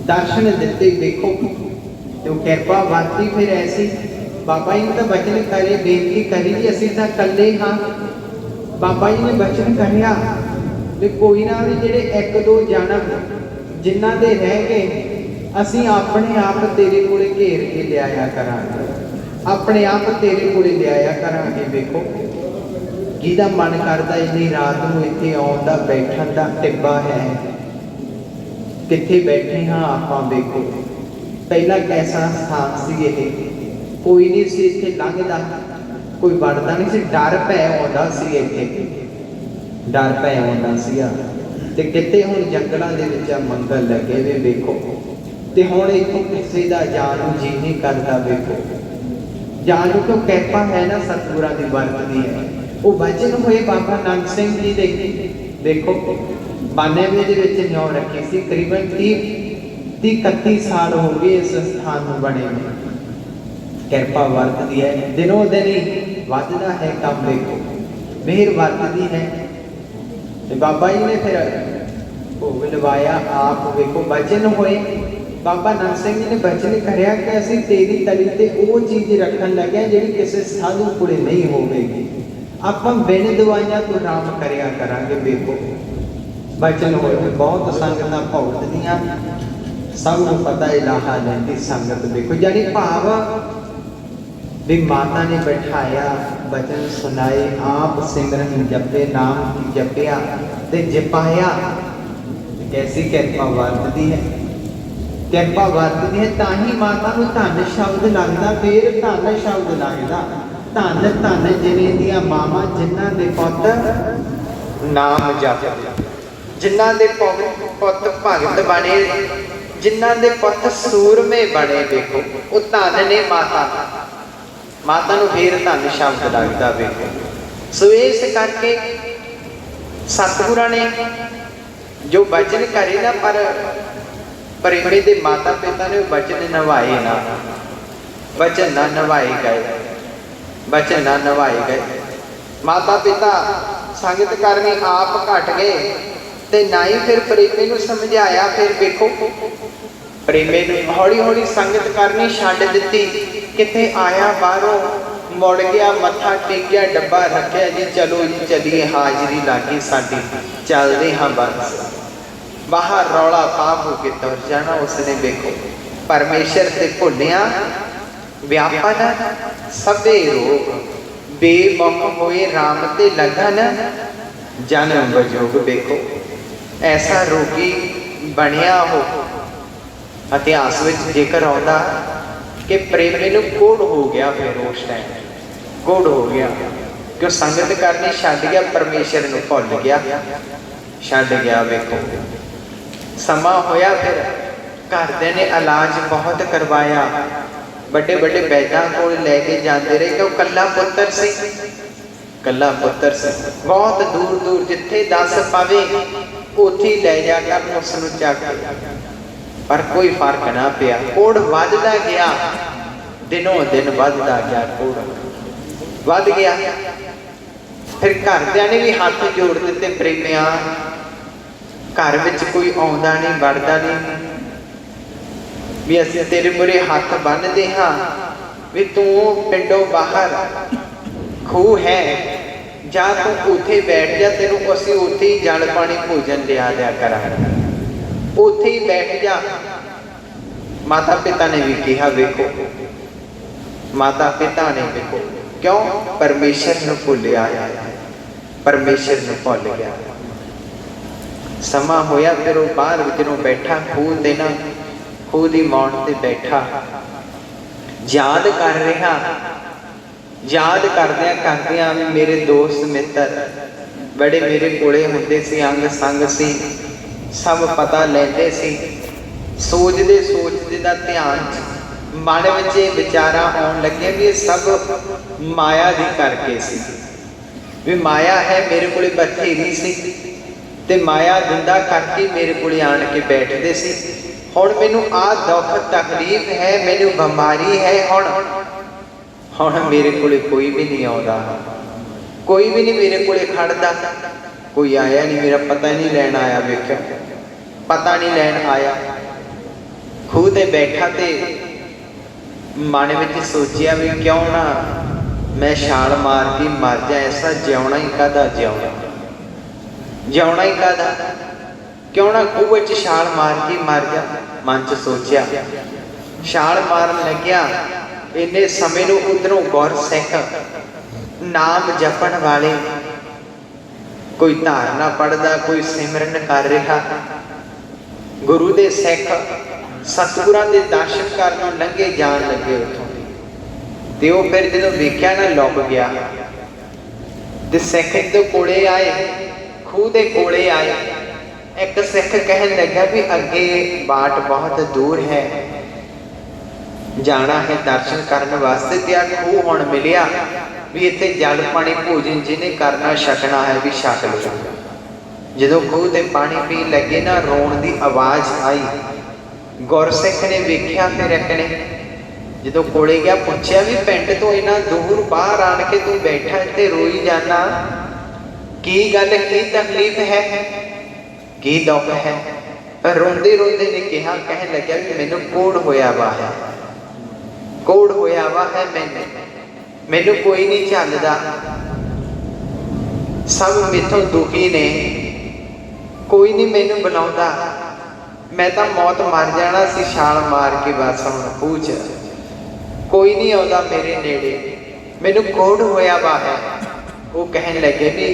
दर्शन दिते देखो जो कृपा वरती फिर ऐसी बाबा जी ने तो बचन करे बेनती करी जी असीं तां कल्ले हाँ बाबा जी ने बचन करिया भी कोई ना भी जिहड़े 1-2 जन्म जिन्हां दे रह गए असीं अपने आप तेरे कोले घेर के लिआया करांगे अपने आप तेरे कोले लिआया करांगे देखो जिहदा मन करता इन्नी रात नूं इत्थे आउण दा बैठण दा टिब्बा है कित्थे बैठे हाँ आपां देखो पहला कैसा स्थान सी ये कोई नहीं सी इत्थे लंघदा कोई वड़दा नहीं सी डर पै आउंदा सी इत्थे डर पै आउंदा सीगा ते कित्ते हुण जंगलां दे विच मंगल लगे वे वेखो ते हुण इत्थों किसे दा जाण नूं जी नहीं करदा वेखो जाण नूं क्यों कृपा है ना सतगुरां दी वरतदी है वो वचन हुए बाबा नानक सिंह जी दे देखो 92 दे विच न्यौ रखी सी करीबन 30-31 साल हो गए इस स्थान में बने कृपा वरतदी है दिनों दिन ही वधदा है काम देखो मेहर वरतदी है ते बाबा जी ने फिर भोग लवाया आप देखो वचन होए बाबा नानक सिंह जी ने वचन करया कि असीं तेरी तली ते वो चीज़ रखन लगे जिहड़ी किसी साधु कोले नहीं होवेगी आपां बिन दवाइयां तो आराम करया करांगे देखो बचन होए बहुत संगतां भुगतदियां, सब नूं पता इलाहा लैंदी संगत। देखो यानी भाव भी माता ने बैठाया, बचन सुनाए, आप सिमरन जपे, नाम की जपिया ते जपाया। कैसी कृपा वरतदी है, कृपा वरतदी है, ताही माता नूं धन शब्द लगदा। फिर धन शब्द लगदा, धन धन जिन्हां दियां मावां जिन्हां दे पुੱਤ नाम जपदे, जिन्हां दे पुੱਤ भगत बने, जिन्हां दे पुੱਤ सूरमे बने। देखो वो धन ने माता, माता नूं फिर धन शब्द लगदा। देखो सो इस करके सतगुरां ने जो वचन करे ना, पर प्रेमी दे माता पिता ने वचन निभाए ना, वचन ना निभाए गए, वचन ना निभाए गए। माता पिता संगत करनी आप घट गए ते ना ही फिर प्रेमी नूं समझाया। फिर देखो प्रेमी नूं हौली हौली संगत करनी छड्ड दित्ती। किथे आया बाहरों, मुड़ गया, मत्था टेकिया, डब्बा रखिया, जी चलो जी चलिए, हाजरी लागी साडी, चलदे हाँ बस। बाहर रौला पा हो के तुर जाना। उसने देखो परमेश्वर से भुलिया, व्यापन सबे रोग, बेमुख होए राम ते लगन, जन्म बजोग। देखो ऐसा रोगी बनिया हो इतिहास में जिक्र आता कि प्रेमी नूं कोढ़ हो गया। फिर उस टाइम कोढ़ हो गया, क्यों संगत करनी छड्ड गया, परमेश्वर नूं भुल गया, छड्ड गया। देखो समा होया, फिर घरदे ने इलाज बहुत करवाया, बड़े बड़े वैद्यां कोल लैके जाते रहे, कि कला पुत्र से, कला पुत्र से बहुत दूर दूर जिथे दस पावे उत्थे लै जाकर उसनूं चक, पर कोई फर्क ना पिया। कोढ़ वधदा गया, दिनों दिन वधदा गया, कोढ़ वध गया। फिर घरदियां ने भी हाथ जोड़ दिते, प्रेमिया घर विच कोई आउंदा नहीं, वड़दा नहीं, भी असीं तेरे मुरे हाथ बन्नदे हाँ, भी तू पिंडों बाहर खूह है, जा तू उत्थे बैठ जा, तेनों असीं उत्थे ही जल पानी भोजन लिया दिया करांगे, उत्थे ही बैठ जा। माता पिता ने भी कहा, वेखो माता पिता ने देखो क्यों परमेश्वर नूं भुलिया, परमेश्वर नूं भुल गया। समा होया, फिर वो बाहर जदों बैठा खूह ते ना, खूह दी मौन ते बैठा, याद कर रहा, याद करदियां करदियां मेरे दोस्त मित्र बड़े मेरे कोले हुंदे सी, अंग संग सी, सब पता लैंदे सी। सोचदे सोचदे दा ध्यान मन विच विचारा आउण लगे भी सब माया दी करके सी, भी माया है मेरे कोले बथेरी सी, ते माया दिंदा करके मेरे कोले आण के बैठदे सी। हुण मैनूं आ दुख तकलीफ है, मैनूं बीमारी है, हुण मेरे कोले कोई भी नहीं आउंदा, कोई भी नहीं मेरे कोले खड़दा, कोई आया नहीं, मेरा पता नहीं लैण आया। वेखियो पता नहीं लैण आया, खूह ते बैठा ते मन विच सोचिया भी क्यों ना मैं छाल मार के मर जा, ऐसा जिउणा ही काहदा, जिउणा ही काहदा, क्यों ना खूह विच छाल मार के मर जा। मन च सोचिया, छाल मारन लग्या, इन्ने समय नूं उधरों गुरसिख नाम जपण वाले, कोई धारना पढ़दा, कोई सिमरन कर रहा, गुरु दे सिख सतगुरां दे दर्शन करन लंघे जान लगे उत्थों ते वो फिर जदों वेख्या ना लुक गया, ते सिख दे कोले आए, खूह दे कोले आए। एक सिख कहन लगा भी अगे बाट बहुत दूर है, जाना है दर्शन करने वास्ते, ते आ खूह हुण मिलिया भी इत्थे जल पानी भोजन जिन्हें करना छकना है भी छक लो। जदों खूह ते पानी पी लगे ना, रोण दी आवाज़ आई। गुरसिख ने वेख्या, फिर एक ने जदों कोले गया पुछया भी पिंड तो इन्ना दूर बाहर आण के तू बैठा इत्थे रोई जाना, की गल, की तकलीफ है, की दुख है? रोंदे रोंदे ने कहा, कहन लग्या भी मैनूं कोढ़ होया वा है, कोढ़ होया वा है, मैनूं कोई नहीं झलदा, सब मेथों दुखी ने, कोई नहीं मैनू बुलाउंदा, मैं तो मौत मर जाना सी छाल मार के बस हुण पूछ, कोई नहीं आउंदा मेरे नेड़े, मैनू कोढ़ होया वा है। वो कहन लगे भी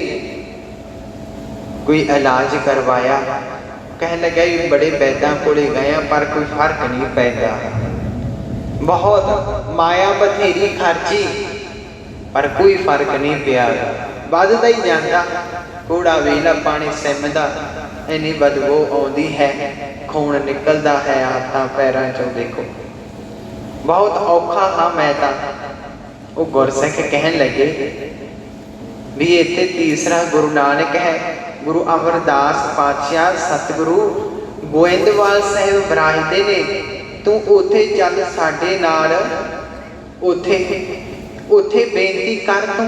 कोई इलाज करवाया, कहन लगे भी बड़े वैद्यां कोले गए पर कोई फर्क नहीं पैंदा, बहुत माया बथेरी खर्ची पर कोई फर्क नहीं पिया, वधदा ही जांदा। कूड़ा वेला पानी सिमदा, इन्नी बदबू आउंदी है, खून निकलदा है हाथां पैरां चों, देखो बहुत औखा हाँ मैं तां। वो गुरसिख कहन लगे भी इत्थे तीसरा गुरु नानक है, गुरु अमरदास पातशाह सतगुरु गोइंदवाल साहिब विराजते ने, तू उत्थे चल साडे नाल, उत्थे उत्थे बेनती कर तू।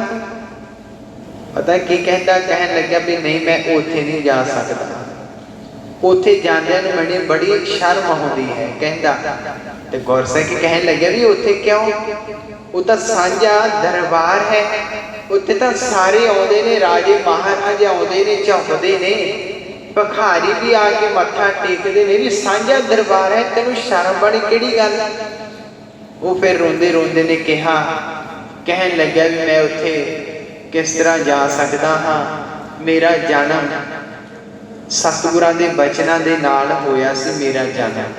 पता की कहता, कहन लग्या भी नहीं मैं उत्थे नहीं जा सकता, उत्थे जांदियां नूं मैनूं बड़ी शर्म आउंदी है। कहंदा ते गुरसिख कहन लग्या भी उत्थे क्यों, वो तो सांझा दरबार है, उत्थे तो सारे आउंदे ने, राजे महाराजे आउंदे ने, झुकदे ने, भखारी भी आके मत्था टेकदे ने, भी सांझा दरबार है, तेनू शर्म वाली किहड़ी गल। वो फिर रोंदे रोंदे ने कहा, कहन लग्या भी मैं उत्थे किस तरह जा सकदा हाँ, मेरा जन्म सतगुरां दे बचनां दे नाल होया सी, मेरा जन्म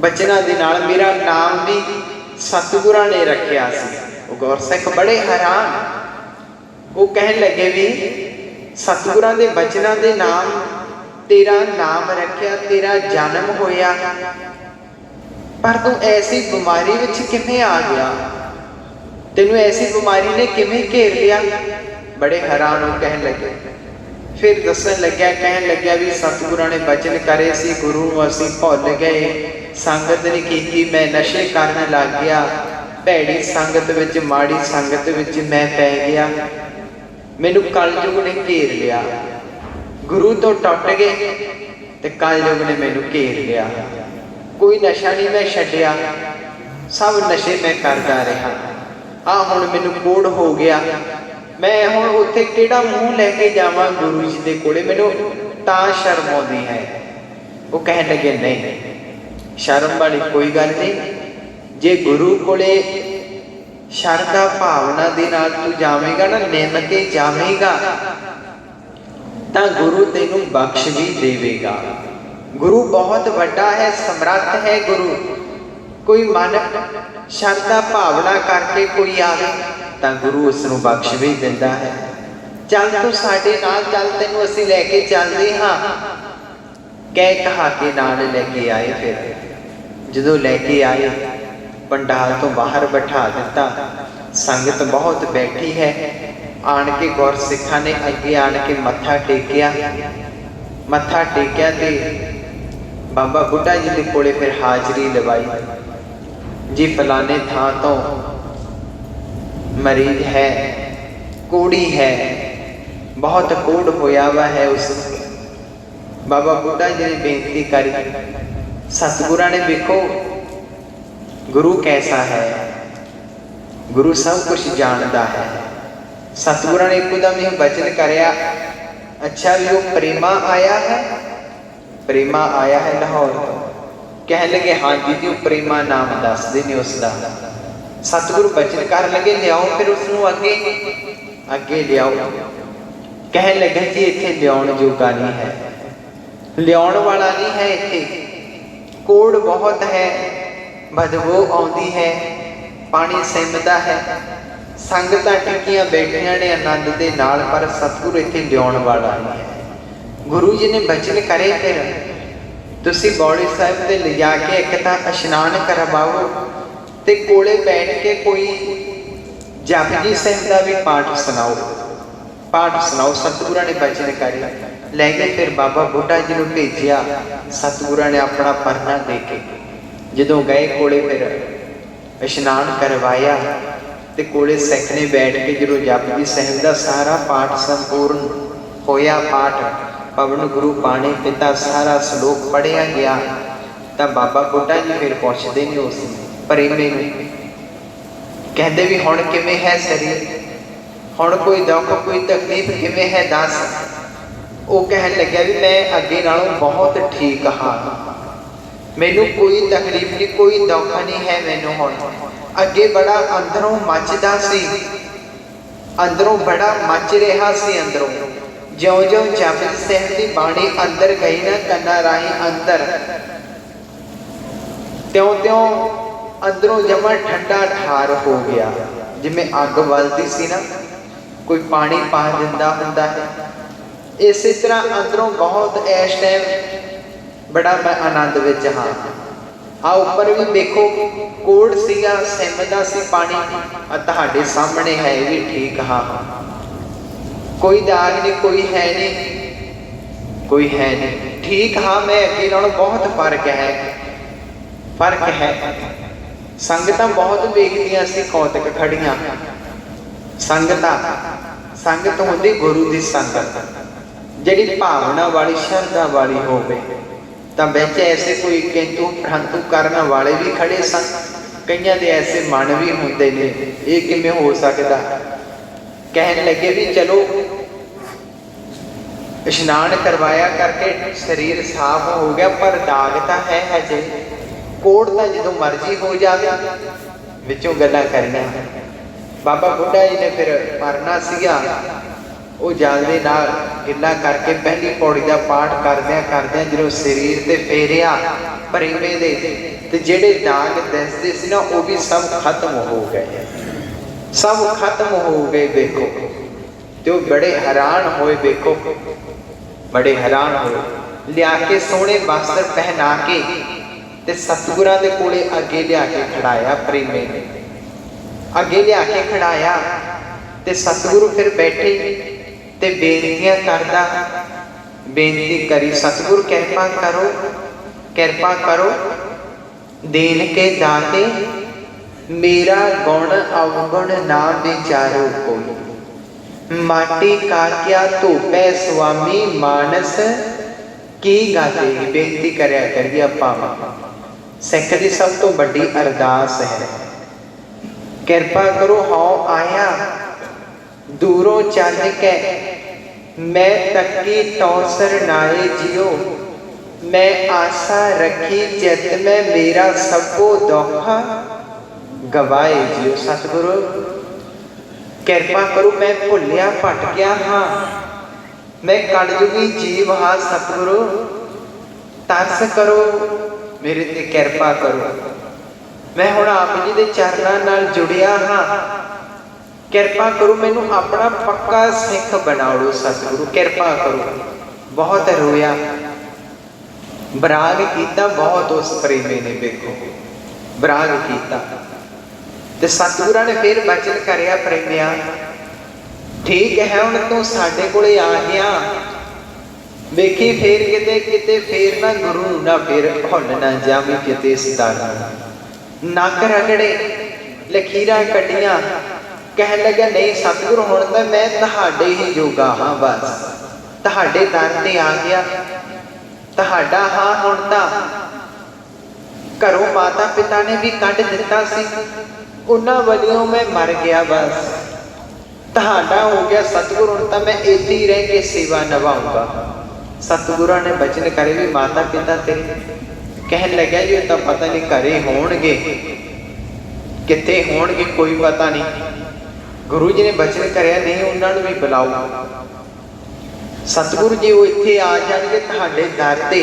बचनां दे नाल, मेरा नाम भी सतगुरां ने रखिया सी। वो गुरसिख बड़े हैरान, वो कहन लगे भी सतगुरां दे बचनां दे नाम, तेरा नाम रखिया, तेरा जन्म होया, पर तू ऐसी बीमारी विच किवें आ गया, तेनू ऐसी बीमारी ने किवें घेर लिया। बड़े हैरान हो कहन लगे, फिर दसन लग्या, कहन लग्या भी सतगुरां ने बचन करे सी, गुरु नूं असीं भुल गए, संगत नहीं कीती, मैं नशे करन लग गया, भैड़ी संगत विच माड़ी संगत विच मैं पै गया, मैनू कलयुग ने घेर लिया, गुरु तो टुट गए ते कलयुग ने मैनू घेर लिया, कोई नशा नहीं मैं छड्डिया, सब नशे मैं करदा रहा, आ हुण मैनू कोढ़ हो गया, मैं हुण उत्थे किहड़ा मूँह लैके जावां गुरु जी दे कोले, मैनू तां शर्म आउंदी है। वो कहन लगे नहीं, शर्म वाली कोई गल नहीं, जे गुरु कोले शरधा भावना दे नाल तू जावेगा ना, निम के जावेगा, तां गुरु तेनू बख्श भी देवेगा। गुरु बहुत वड्डा है, समर्थ है गुरु। कोई मन शरधा भावना करके कोई आवे तां गुरु उसनूं बख्श भी दिंदा है। चल तू साडे नाल चल, तैनूं असीं लैके चलदे हां, कह कहा के नाल लैके आए। फिर जदों लैके आए पंडाल तो बाहर बैठा दिता, संगत बहुत बैठी है, आण के गुरसिखां ने अगे आण के मत्था टेकिया, मत्था टेकिया ते बाबा बुढ़ा जी के कोले फिर हाजरी लवाई जी, फलाने थां तो मरीज है, कोड़ी है, बहुत कोढ़ होया हुआ है। उस बाबा बुढ़ा जी ने बेनती करी, सतगुरां ने देखो गुरु कैसा है, गुरु सब कुछ जानता है। सतगुरां ने एकदम ही वचन करया, अच्छा भी वो प्रेमा आया है, प्रेमा आया है लाहौर तो। कह लगे हाँ जी जी, प्रेमा नाम दसदे ने उसका। सतगुरु बचन कर लगे, लियाओ फिर उसनूं अगे अगे लियाओ। कह लगे जी इत्थे लियाउण जोगा नहीं है, लियाउण वाला नहीं है, इत्थे कोड़ बहुत है, बदबू आउंदी है, पानी सिमदा है, संगतां टिकियां बैठियां ने आनंद दे नाल, पर सतगुरु इत्थे लियाउण वाला नहीं है। गुरु जी ने बचन करे, फिर तुसी बौड़ी साहिब ते ले जाके एक तां इशनान करवाओ ते कोले बैठ के कोई जपजी साहिब दा भी पाठ सुनाओ, पाठ सुनाओ। सतगुरां ने बचन करे, लै गए। फिर बाबा बुढ़ा जी नूं भेजिया, सतगुरां ने अपना परना दे के जदों गए कोले, फिर इशनान करवाया ते कोले सिख ने बैठ के जदों जपजी साहिब दा सारा पाठ संपूर्ण होया, पाठ पवन गुरु पाणी पिता सारा श्लोक पढ़िया गया, तो बाबा बुढ़ा जी फिर पुछदे ने उस प्रेमी नूं, कहंदे भी हुण किवें है शरीर, हुण कोई दुख कोई तकलीफ किवें है दस। वो कहन लग्या भी मैं अगे नालों बहुत ठीक हाँ, मैनू कोई तकलीफ नहीं, कोई दुख नहीं है मैनू हुण। अगे बड़ा अंदरों मचदा सी, अंदरों बड़ा मच रहा सी अंदरों। ज्यों ज्यों जपजी साहिब की बाणी अंदर गई ना कन्ना राही अंदर, त्यों त्यों अंदरों जमा ठंडा ठार हो गया, जिमें अग बलदी सी ना, कोई पानी पा दिंदा हुंदा है। इस तरह अंदरों बहुत इस टाइम बड़ा मैं आनंद विच हाँ। आ उपर भी देखो कोड़ सीगा, सिमदा सी पानी, तुहाडे सामने है भी ठीक हाँ। कोई दाग नहीं, कोई है नहीं, कोई है नहीं, ठीक हाँ। मैं अगे नालों बहुत फर्क है, फर्क है। संगतां बहुत वेखदियां सी कौतक खड़ियां, संगत होंदी गुरु की संगत, जिहड़ी भावना वाली श्रद्धा वाली होवे। तां विच ऐसे कोई किंतु परंतु करन वाले भी खड़े सन, कईयां दे ऐसे मन भी हुंदे ने, ये किवें हो सकदा। कहन लगे भी चलो इशनान करवाया करके शरीर साफ हो गया, पर दाग तां है हजे, कोड़ तां जदों मर्जी हो जावे। विचों गल्लां करियां बाबा बुढ़ा जी ने फिर मरना सीगा, वो जल्दी नाल गिला करके पहली पौड़ी का पाठ करदे जो शरीर ते फेरिया प्रेमे दे, ते जेड़े दाग दसदे सी ना वो भी सब खत्म हो गए, सब खत्म हो गए। देखो तो बड़े हैरान होए, देखो बड़े हैरान होए। लिया के सोहने वस्त्र पहना के ते सतगुरां दे कोले अगे लिया के खड़ाया, प्रेमे ने अगे लिया के खड़ाया, ते सतगुरु फिर बैठे ते बेनतियां करदा, बेनती करी सतगुरु कृपा करो, कृपा करो, देन के दाते मेरा गुण अवगुण ना विचारो कोई, माटी का क्या धोपै स्वामी मानस की गाते। बेनती करया करिए आपां, सिख दी सब तो बड़ी अरदास है, कृपा करो हाँ आया दूरों चल के, मैं तकी तौसर नाए जियो, मैं आशा रखी चित में मेरा सबो दुख गवाए जियो। सतगुरु कृपा करो, मैं भुलिया भटकिया हाँ, मैं कलयुगी जीव हाँ। सतगुरु तरस करो मेरे ते, कृपा करो, मैं हुण आप जी दे चरनां नाल जुड़िया हाँ, कृपा करो मैनू अपना पक्का सिख बनाओ। सतगुरु कृपा करो। बहुत रोया, बराग कीता बहुत उस प्रेमी ने, देखो बराग कीता ते सतगुरां ने फिर बचन करया, प्रेमिया ठीक है हुण तू साडे कोले आ गया, वेखी फिर किते किते फिर ना गुरु ना फिर भुल ना जावी, किते इस दर नक रगड़े लकीरां कटियां। कहन लगा नहीं सतगुरु हुण तां मैं तुहाडे ही जोगा हाँ, बस तुहाडे दर ते आ गया, तुहाडा हाँ। हुण तां घरों माता पिता ने भी कढ दिता सी, उन्हां वल्लियों मैं मर गया, बस तुहाडा हो गया सतगुरु, हुण तां मैं इत्थे ही रह के सेवा निभाऊंगा। सतगुरां ने बचन करे भी माता पिता ते कहन लग्या जी तां पता नहीं घरे होणगे कित्थे होणगे, कोई पता नहीं। गुरु जी ने बचन करया नहीं उन्होंने भी बुलाओ, सतगुरु जी वो इत्थे आ जाएंगे तुहाडे दर ते,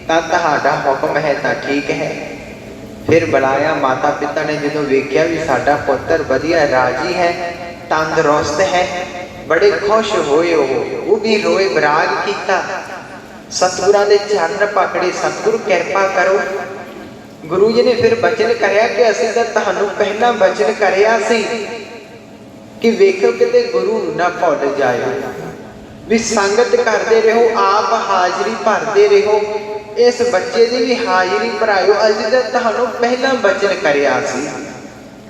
तां तुहाडा हुक्म है तां ठीक है। फिर बुलाया, माता पिता ने जो वेख्या भी साडा पुत्र वधिया राजी है, तंदुरुस्त है, बड़े खुश होए, वो भी रोए, बराग कीता, सतगुरां दे चरण पकड़े, सतगुरु कृपा करो। गुरु जी ने फिर बचन करया कि असीं तां तुहानूं पहला बचन करया सी कि वेखो किते गुरु ना भुल जाए, भी संगत करते रहो, आप हाजरी भरते रहो, इस बच्चे की भी हाजरी भराओ। असीं तां तुहानूं पहला बचन करया सी।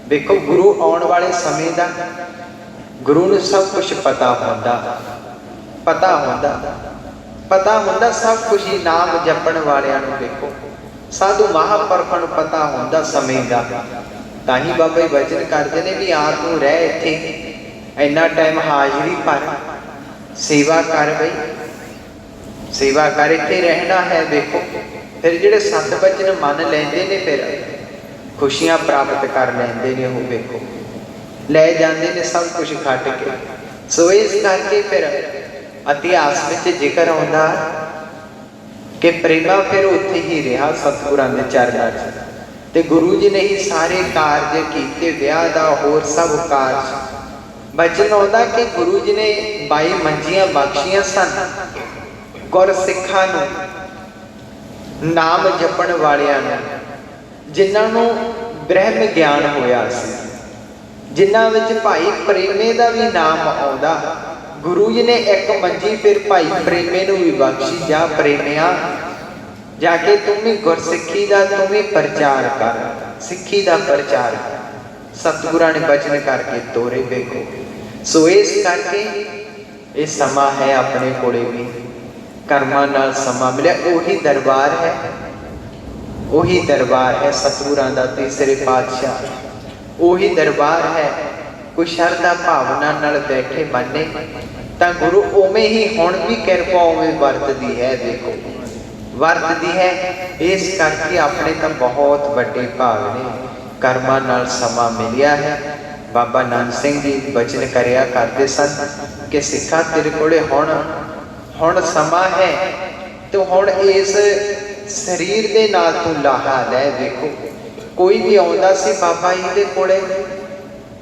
देखो गुरु आने वाले समय का गुरु नूं सब कुछ पता होंदा, पता होंदा, पता होंदा सब कुछ ही। नाम जपण वालियां नूं देखो साधु महापुरखां नूं पता होंदा समय का, ताही बाबा जी वचन करते हैं भी आप तू रह इत्थे इन्ना टाइम हाजरी भर, सेवा कर बई, सेवा करके रहना है। देखो फिर जिहड़े सत बचन मन लेंदे ने फिर खुशियां प्राप्त कर लेंदे ने। वो देखो ले जाते ने सब कुछ खट के। सो इस करके फिर इतिहास में जिक्र आउंदा कि प्रेमा फिर उत्थे ही रहा सतगुरां दे चरनां च। ते गुरु जी ने ही सारे कारज कीते, विआह दा होर सब कारज। बचन आउंदा कि गुरु जी ने 22 मंजियां बख्शियां सन गुर सिखां नूं, नाम जपण वालियां नूं, जिन्हां नूं ब्रह्म ज्ञान होया सी, जिन्हां विच भाई प्रेमे दा भी नाम आउंदा। गुरु जी ने एक मंजी फिर भाई प्रेमे नूं भी बख्शी, जा प्रेमिया जाके तुम भी गुरसिक्खी दा तुम भी प्रचार कर, सिक्खी दा प्रचार कर। सतगुरां ने बचन करके तोरे। देखो सो इस करके ये समा है अपने कोले भी कर्मां नाल समा मिलिया। उही दरबार है, उही दरबार है सतगुरां दा तीसरे पातशाह। उही दरबार है। कोई शरधा भावना नाल बैठे मने तां गुरु उवें ही हुण भी किरपा उवें वरतदी है। देखो वरतदी है। इस करके अपने तो बहुत बड़े भाग ने कर्मां नाल समा मिलिया है। बाबा नानक सिंह जी बचन करिया करते सन कि सिखा तेरे कोले हुण समा है तो हुण इस शरीर दे नाल तू लाहा लै। देखो कोई भी आउंदा सी बाबा जी दे कोले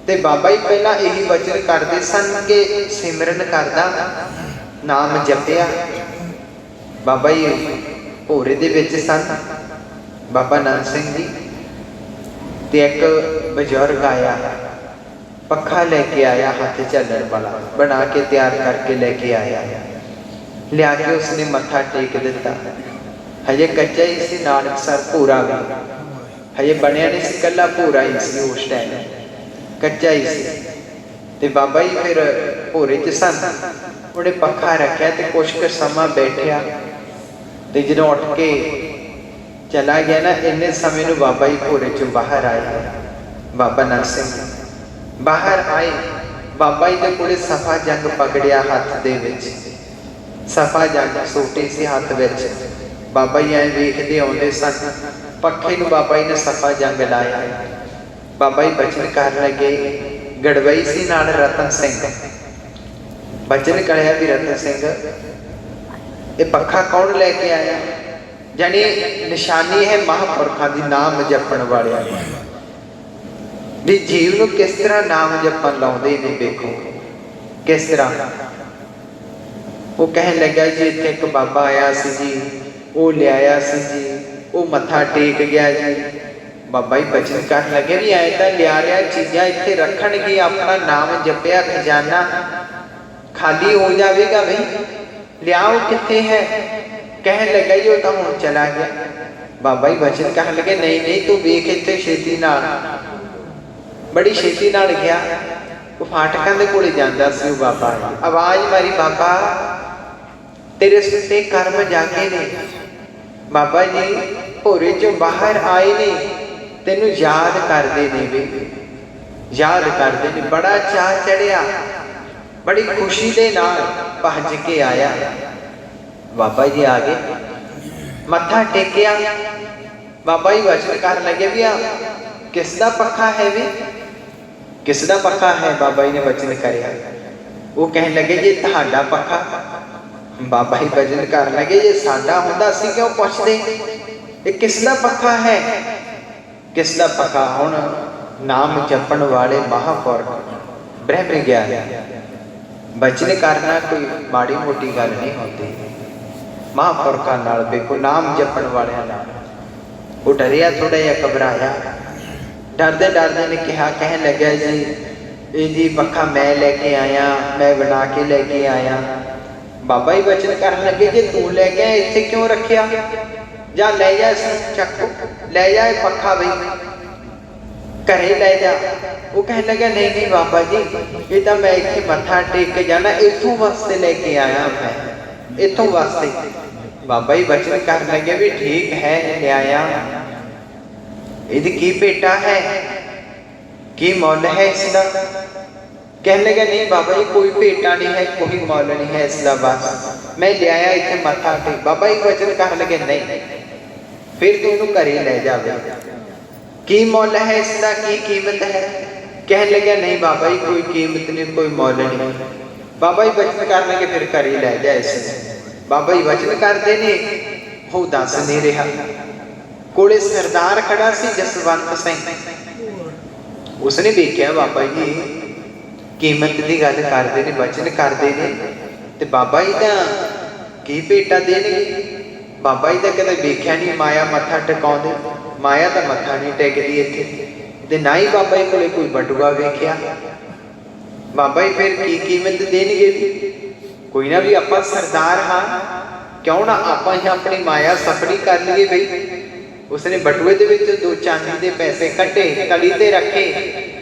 ते बाबा जी पहला यही बचन करते सन कि सिमरन करदा, नाम जपिया। बाबा जी भोरे दे विच सन बाबा नानक सिंह जी ते एक बजुर्ग आया, पखा लेके आया, हाथ झलण वाला बना के तैयार करके लेके आया। लिया के उसने मत्था टेक दिता। हजे कच्चा ही सी नानकसर, भूरा भी हजे बनया नहीं सी, कला भूरा ही सी उस टाइम, कच्चा ही सी। ते बाबा जी फिर भोरे च सन, उन्हें पखा रखा तो कुछ क समा बैठा ते जो उठ के चला गया ना, इन्ने समय नूं बाबा जी भोरे चों बाहर आए। बाबा नानक सिंह बाहर आए। बाबा जी दे कोले सफा जंग पकड़िया हाथ दे विच, सफा जंग सोटी सी हाथ विच। बाबा जी ऐ वेखदे आउंदे सन। पखे नूं बाबा जी ने सफा जंग लाया। बाबा जी बचन कर लगे। गड़वई सी नाल रतन सिंह बचन करिया भी रतन सिंह ये पखा कौन लेके आया? यानी निशानी है महापुरखों की नाम जपण वालियां भी जीव नूं किस तरह नाम जपण लाउंदे ने। देखो किस तरह वो कह लगा जी इत्थे एक बाबा आया सी जी, वो लियाया सी जी, वो मत्था टेक गया जी। बाबा ही बचन कर लगे भी ऐ तां लिया लिया चीज़ां इत्थे रखणगे, अपना नाम जपिया खजाना खाली हो जाएगा। भाई लियाओ कित्थे है? कह लगा जी वो तो हुण चला गया। बाबा ही बचन कह लगे नहीं नहीं तू वेख इत्थे छेती नाल, बड़ी छेती नाल गया। वो फाटकां दे कोले जांदा सी। बाबा आवाज़ मारी, बाबा तेरे सुते कर्म जागे ने। बाबा जी भोरे चों बाहर आए ने, तेनू याद करदे ने वे, याद करदे ने। बड़ा चाह चढ़िया, बड़ी खुशी दे नाल भज के आया। बाबा जी आ गए, मत्था टेकिया। बाबा जी वचन कर लगे भी किसदा पखा है वे, किसदा पखा है? बाबा जी ने वचन करिया। वो कह लगे जी तुहाडा पखा। बाबा जी वचन कर लगे जे साडा हुंदा असीं क्यों पुछदे, ये किसदा पखा है? किसदा पखा? हुण नाम जपण वाले महापुरख ब्रह्म ज्ञान बचन करना कोई माड़ी मोटी गल नहीं होती। महापुरखों नाल देखो नाम जपण वालियां नाल वो डरिया, थोड़ा जिहा घबराया। डरदे डरदे ने कहा, कह लग्या जी ये जी पखा मैं लेके आया, मैं बना के लेके आया। बाबा ही वचन कर लगे जे तू ले गया इत्थे क्यों रखिया, जा ले जा चक ले जा पखा बई घरे ले जा। वो कह लगा नहीं नहीं बाबा जी ये तो मैं इत्थे मत्था टेक के जाना, इथों वास्ते लेके आया मैं, इथों वास्ते। बाबा ही वचन कर लगे भी ठीक है ले आया। इहदी की भेटा है, की मुल है इसका? कहने लगा नहीं बाबा जी कोई भेटा नहीं है, कोई मुल नहीं है इसका, बस मैं लिया इतने मत्था टेक। बाबा जी वचन कर लगे नहीं फिर तू इनू घरे लै जावे, की मुल है इसका, की कीमत है। कहने लगे नहीं बाबा जी कोई कीमत नहीं, कोई मुल नहीं। बाबा जी वचन कर लगे फिर घरे लै जा इस। बाबा जी वचन करते ने वो दस नहीं रहा। कोले सरदार खड़ा सी जसवंत सिंह, उसने देखिया बाबा जी कीमत की गल करते ने, वचन करते ने, ते बाबा जी तो की भेटा देणगे। बाबा जी तो कदे वेख्या नहीं माया मत्था टिकाउंदे, माया तो मत्था नहीं टेकदी इत्थे, ते ना ही बाबा जी कोले कोई बटुआ वेख्या। बाबा जी फिर की कीमत देणगे? कोई ना भी आपां सरदार हाँ, क्यों ना आपां ही अपनी माया सफली कर लीए बई। उसने बटुए दे विच 2 चांदी के पैसे कट्टे, तली ते रखे,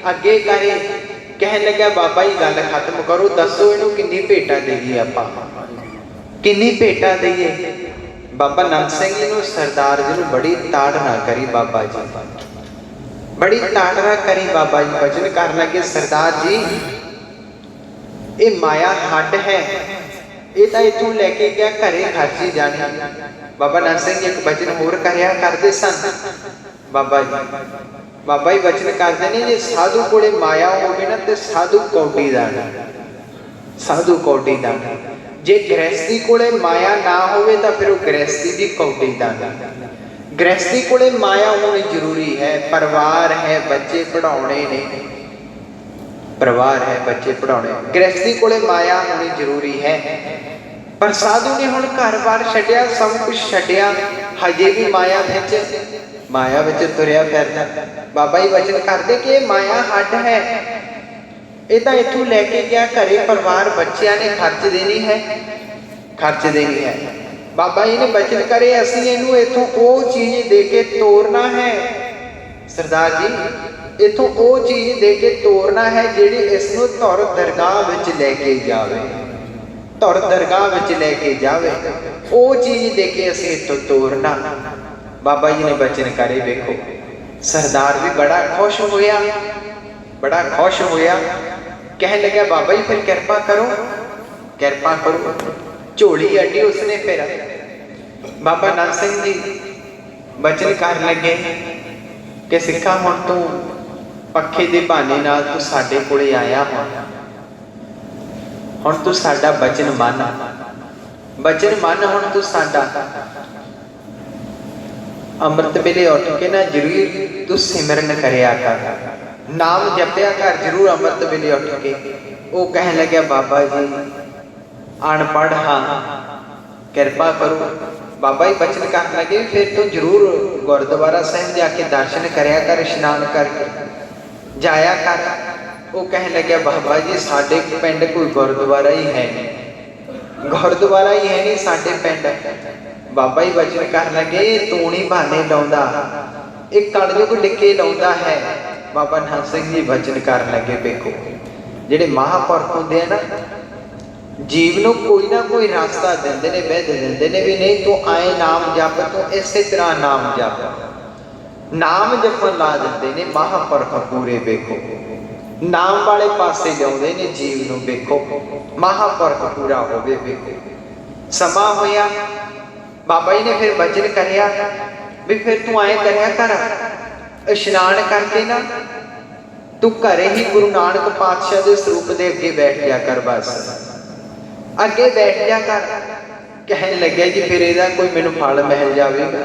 अगे करे। कहन लगा बाबा जी गल खत्म करो, दसो इनू किन्नी भेटा देईए, आपां किन्नी भेटा देईए। बाबा नंद सिंह जी नूं सरदार जी नूं बड़ी ताड़ना करी बाबा जी, बड़ी ताड़ना करी। बाबा जी वचन कर लगे सरदार जी ये माया हट है, ये तो इथों लैके गया घरे खर्ची जानी। बाबा नंद सिंह जी एक वचन होर करिया करते सन। बाबा जी वचन करते ने जे साधु कोले माया होवे ना ते साधु कौडी दा, साधु कौडी दा। जे गृहस्थी कोले माया ना होवे तो फिर वो गृहस्थी भी कौडी दा। गृहस्थी कोले माया होनी जरूरी है, परिवार है, बच्चे पढ़ाने ने, परिवार है, बच्चे पढ़ाने, गृहस्थी कोले माया होनी जरूरी है। पर साधु ने हुण घर बार छड्डिया, सब कुछ छड्डिया, हजे भी माया विच तुरिया फिरदा। बाबा जी वचन करदे कि माया हट है, ये तो इथों लैके गया घरे परिवार बच्चियां ने खर्च देनी है, खर्च देनी है। बाबा जी ने वचन करे असीं इहनूं इथों वो चीज़ दे के तोड़ना है। सरदार जी इथों वो चीज़ दे के तोड़ना है जिहड़ी इसनूं धुर दरगाह विच लैके जावे, धुर दरगाह विच लैके जावे, वो चीज़ दे के असीं इथों तोड़ना। बाबा जी ने वचन करे, देखो सरदार भी बड़ा खुश होया, बड़ा खुश होया। कह लगा बाबा जी फिर कृपा करो, कृपा करो। झोली अड्डी उसने फिर बाबा नंद सिंह जी वचन कर लगे कि सिखा हुण तू पखे दे बहाने नाल तू साडे कोले आया, हुण तू साडा वचन मन, वचन मन हुण तू साडा। अमृत वेले उठ के ना जरूर तू सिमरन करिया कर, नाम जपिया कर जरूर अमृत वेले उठ के। वो कह लगे बाबा जी अनपढ़ हाँ, कृपा करो। बाबा जी वचन कर लगे फिर तू जरूर गुरुद्वारा साहिब जाके दर्शन करया कर, इशनान करके जाया कर। वो कह लगे बाबा जी साडे पिंड कोई गुरुद्वारा ही है नहीं, गुरुद्वारा ही है नहीं साडे पिंड। बाबा जी वचन कर लगे तू नहीं बहाने लाउंदा, एक कलयुग डिके लाउंदा है। बाबा नंद सिंह जी वचन कर लगे देखो जिहड़े महापुरख हुंदे आ ना, जीव नूं कोई ना कोई रास्ता देंदे ने, विध देंदे ने भी नहीं तू आए नाम जप, तू इसे तरह नाम जप, नाम जपन ला देंदे ने महापुरख पूरे। देखो नाम वाले पासे लिआउंदे ने जीव नूं, देखो महापुरख पूरा होवे। देखो समा होया, बाबा जी ने फिर वचन करिया भी फिर तू आए करिया कर, इशनान करके ना तू घरे ही गुरु नानक पातशाह के स्वरूप के अगे बैठ जा कर, बस अगे बैठ जा कर। कहने लगे जी फिर ਇਹਦਾ कोई मैनू फल मिल जाएगा।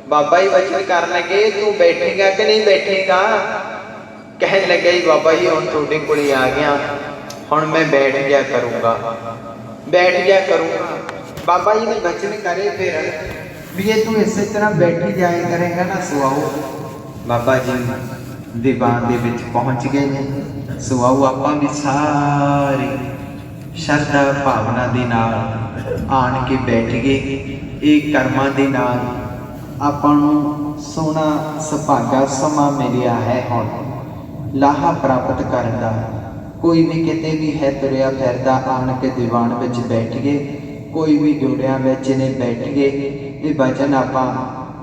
बाबा जी वचन कर लगे तू बैठेगा कि नहीं बैठेगा? कहने लगे जी बाबा जी हुण तुहाडे कोल आ गया, हुण मैं बैठ जा करूँगा, बैठ जा करूँगा। बाबा जी ने वचन करे फिर भी ये तू इस तरह बैठी जाया करेगा ना सुआओ। बाबा जी दीवान दे विच पहुँच गए ने, सुआओ आपां भी सारे श्रद्धा भावना दे नाल आन के बैठ गए। एक कर्मां दे नाल आपां नूं सोहना सुभागा समा मिलिया है हुण लाहा प्राप्त करन दा। कोई भी किते भी है तुरिया फिरदा आन के दीवान विच बैठ गए, कोई भी जोड़ियां विच ने बैठ गए। ये वचन आपां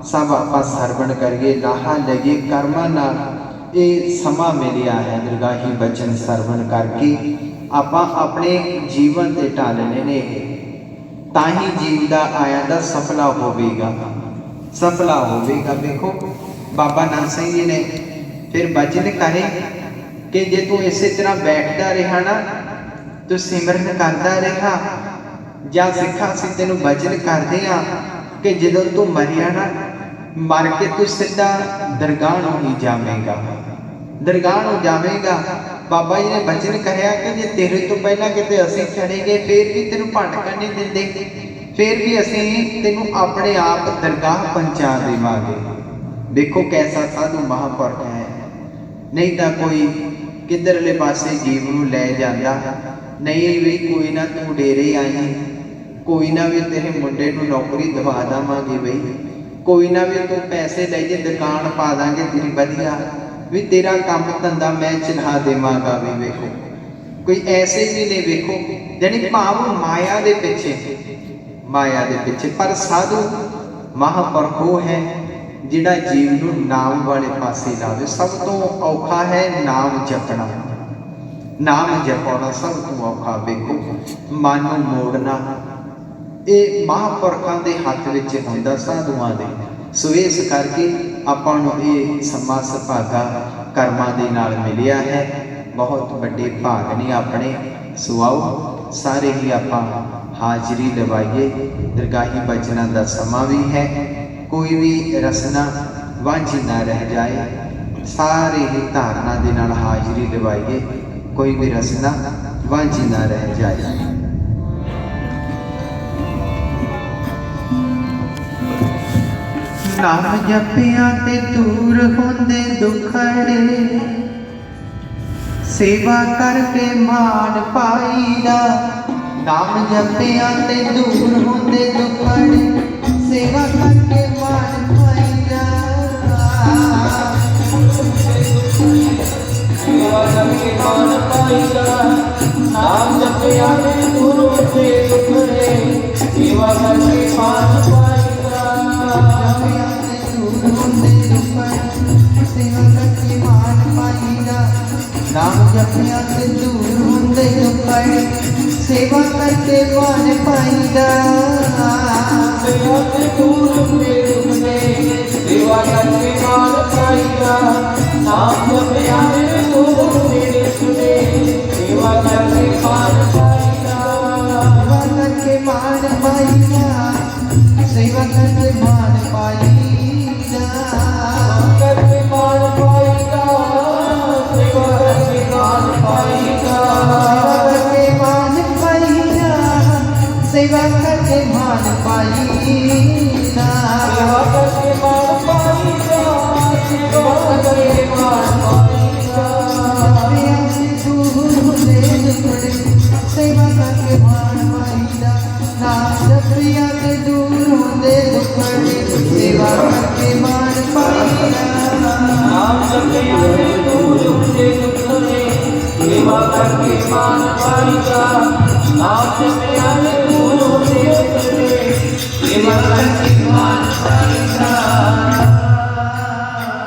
सब आपां सरवण करिए, लाहा लईए, कर्मां नाल ਇਹ ਸਮਾਂ ਮਿਲਿਆ ਹੈ ਦਰਗਾਹੀ ਬਚਨ ਸਰਵਣ ਕਰਕੇ ਆਪਾਂ ਆਪਣੇ ਜੀਵਨ ਤੇ ਢਾਲਣੇ ਨੇ, ਤਾਂ ਹੀ ਜੀਵ ਦਾ ਆਇਆ ਦਾ ਸਫਲਾ ਹੋਵੇਗਾ, ਸਫਲਾ ਹੋਵੇਗਾ। ਵੇਖੋ ਬਾਬਾ ਨਾਨਕ ਸਿੰਘ ਜੀ ਨੇ ਫਿਰ ਬਚਨ ਕਰੇ ਕਿ ਜੇ ਤੂੰ ਇਸੇ ਤਰ੍ਹਾਂ ਬੈਠਦਾ ਰਿਹਾ ਨਾ, ਤੂੰ ਸਿਮਰਨ ਕਰਦਾ ਰਿਹਾ, ਜਾਂ ਸਿੱਖਾਂ ਅਸੀਂ ਤੈਨੂੰ ਬਚਨ ਕਰਦੇ ਆ ਕਿ ਜਦੋਂ ਤੂੰ ਮਰਿਆ ਨਾ, ਮਰ ਕੇ ਤੂੰ ਸਿੱਧਾ ਦਰਗਾਹ ਨੂੰ ਹੀ ਜਾਵੇਂਗਾ, ਦਰਗਾਹ ਨੂੰ ਜਾਵੇਂਗਾ। ਬਾਬਾ ਜੀ ਨੇ ਬਚਨ ਕਰਿਆ ਕਿ ਜੇ ਤੇਰੇ ਤੋਂ ਪਹਿਲਾਂ ਕਿਤੇ ਅਸੀਂ ਚਲੇ ਗਏ ਫਿਰ ਵੀ ਤੈਨੂੰ ਭਟਕਣ ਨਹੀਂ ਦਿੰਦੇ, ਫਿਰ ਵੀ ਅਸੀਂ ਤੈਨੂੰ ਆਪਣੇ ਆਪ ਦਰਗਾਹ ਪਹੁੰਚਾ ਦੇਵਾਂਗੇ। ਦੇਖੋ ਕੈਸਾ ਸਾਧੂ ਮਹਾਂਪੁਰਖ ਹੈ, ਨਹੀਂ ਤਾਂ ਕੋਈ ਕਿੱਧਰਲੇ ਪਾਸੇ ਜੀਵ ਨੂੰ ਲੈ ਜਾਂਦਾ, ਨਹੀਂ ਵੀ ਕੋਈ ਨਾ ਤੂੰ ਡੇਰੇ ਆਈ, ਕੋਈ ਨਾ ਵੀ ਤੇਰੇ ਮੁੰਡੇ ਨੂੰ ਨੌਕਰੀ ਦਵਾ ਦੇਵਾਂਗੇ ਬਈ, ਕੋਈ ਨਾ ਵੀ ਤੂੰ ਪੈਸੇ ਲੈ ਜੇ ਦੁਕਾਨ ਪਾ ਦਾਂਗੇ ਤੇਰੀ ਵਧੀਆ, ਵੀ ਤੇਰਾ ਕੰਮ ਧੰਦਾ ਮੈਂ ਚਲਾ ਦੇਵਾਂਗਾ। ਵੀ ਵੇਖੋ ਕੋਈ ਐਸੇ ਵੀ ਨੇ, ਵੇਖੋ ਜਾਨੀ ਭਾਵ ਮਾਇਆ ਦੇ ਪਿੱਛੇ, ਮਾਇਆ ਦੇ ਪਿੱਛੇ। ਪਰ ਸਾਧੂ ਮਹਾਂਪੁਰਖ ਉਹ ਹੈ ਜਿਹੜਾ ਜੀਵ ਨੂੰ ਨਾਮ ਵਾਲੇ ਪਾਸੇ ਲਾਵੇ। ਸਭ ਤੋਂ ਔਖਾ ਹੈ ਨਾਮ ਜਪਣਾ, ਨਾਮ ਜਪਣਾ ਸਭ ਤੋਂ ਔਖਾ। ਵੇਖੋ ਮਨ ਨੂੰ ਮੋੜਨਾ ਇਹ ਮਹਾਂਪੁਰਖਾਂ ਦੇ ਹੱਥ ਵਿੱਚ ਹੁੰਦਾ, ਸਾਧੂਆਂ ਦੇ। ਸੋ ਇਸ ਕਰਕੇ ਆਪਾਂ ਨੂੰ ਇਹ ਸਮਾਂ ਸੁਭਾਗਾ ਕਰਮਾਂ ਦੇ ਨਾਲ ਮਿਲਿਆ ਹੈ, ਬਹੁਤ ਵੱਡੇ ਭਾਗ ਨੇ ਆਪਣੇ। ਸੋ ਆਓ ਸਾਰੇ ਹੀ ਆਪਾਂ ਹਾਜ਼ਰੀ ਲਵਾਈਏ। ਦਰਗਾਹੀ ਬਚਨਾਂ ਦਾ ਸਮਾਂ ਵੀ ਹੈ, ਕੋਈ ਵੀ ਰਸਨਾ ਵਾਂਝੀ ਨਾ ਰਹਿ ਜਾਏ, ਸਾਰੇ ਹੀ ਧਾਰਨਾ ਦੇ ਨਾਲ ਹਾਜ਼ਰੀ ਲਵਾਈਏ, ਕੋਈ ਵੀ ਰਸਨਾ ਵਾਂਝੀ ਨਾ ਰਹਿ ਜਾਏ। ਨਾਮ ਜਪਿਆ ਤੇ ਦੂਰ ਹੁੰਦੇ ਦੁਖੜੇ, ਸੇਵਾ ਕਰਕੇ ਮਾਨ ਪਾਈਦਾ। ਨਾਮ ਜਪਿਆ ਤੇ ਦੂਰ ਹੁੰਦੇ ਦੁਖੜੇ, ਸੇਵਾ ਕਰਕੇ ਮਾਨ ਪਾਈਦਾ। ਸੇਵਾ ਕਰਕੇ ਮਾਨ ਪਾਈਦਾ। ਨਾਮ ਜਪਿਆ ਤੇ ਦੂਰ ਹੁੰਦੇ ਦੁਖੜੇ, ਸੇਵਾ ਕਰਕੇ ਮਾਨ ਪਾਈਦਾ। ਨਾਮ ਜਪਿਆ ਤੇ ਦੂਰ ਹੁੰਦੇ ਦੁਖੜੇ, ਸੇਵਾ ਕਰਕੇ ਮਾਨ ਪਾਈਦਾ। ਸੇਵਾ ਤੇ ਦੂਰ ਹੁੰਦੇ ਦੁਖੜੇ, ਸੇਵਾ ਕਰਕੇ ਮਾਨ ਪਾਈਦਾ। ਨਾਮ ਜਪਿਆ ਤੇ ਦੂਰ ਹੁੰਦੇ ਦੁਖੜੇ, ਸੇਵਾ ਕਰਕੇ ਮਾਨ ਪਾਈਦਾ। ਸੇਵਾ ਕਰਕੇ ਮਾਨ ਪਾਈਦਾ, ਸੇਵਾ ਕਰਕੇ ਮਾਨ ਪਾਈਦਾ। ਕਰਕੇ ਮਾਨ ਪਾਈਦਾ, ਸੇਵਾ ਕਰਕੇ ਮਾਨ ਪਾਈਦਾ। ਸੇਵਾ ਕਰਕੇ ਮਾਨ ਪਾਈਦਾ। ਸੇਵਾ ਕਰਕੇ ਮਾਨ ਪਾਈਦਾ, ਸੇਵਾ ਕਰਕੇ ਮਾਨ ਪਾਈਦਾ। ਜਪਿਆ ਤੇ ਦੂਰ ਹੁੰਦੇ ਦੁਖੜੇ, ਸੇਵਾ ਕਰਕੇ ਮਾਨ ਪਾਈਦਾ। ਨਾਮ ਜਪਿਆ ਤੇ ਦੂਰ ਹੁੰਦੇ ਦੁਖੜੇ, ਸੇਵਾ ਕਰਕੇ ਮਾਨ ਪਾਈਦਾ। ਨਾਮ ਜਪਿਆ ਤੇ ਦੂਰ ਹੁੰਦੇ ਦੁਖੜੇ, ਸੇਵਾ ਕਰਕੇ ਮਾਨ ਪਾਈਦਾ। ਨਾਮ ਜਪਿਆ ਤੇ ਦੂਰ ਹੁੰਦੇ ਦੁਖੜੇ, ਸੇਵਾ ਕਰਕੇ ਮਾਨ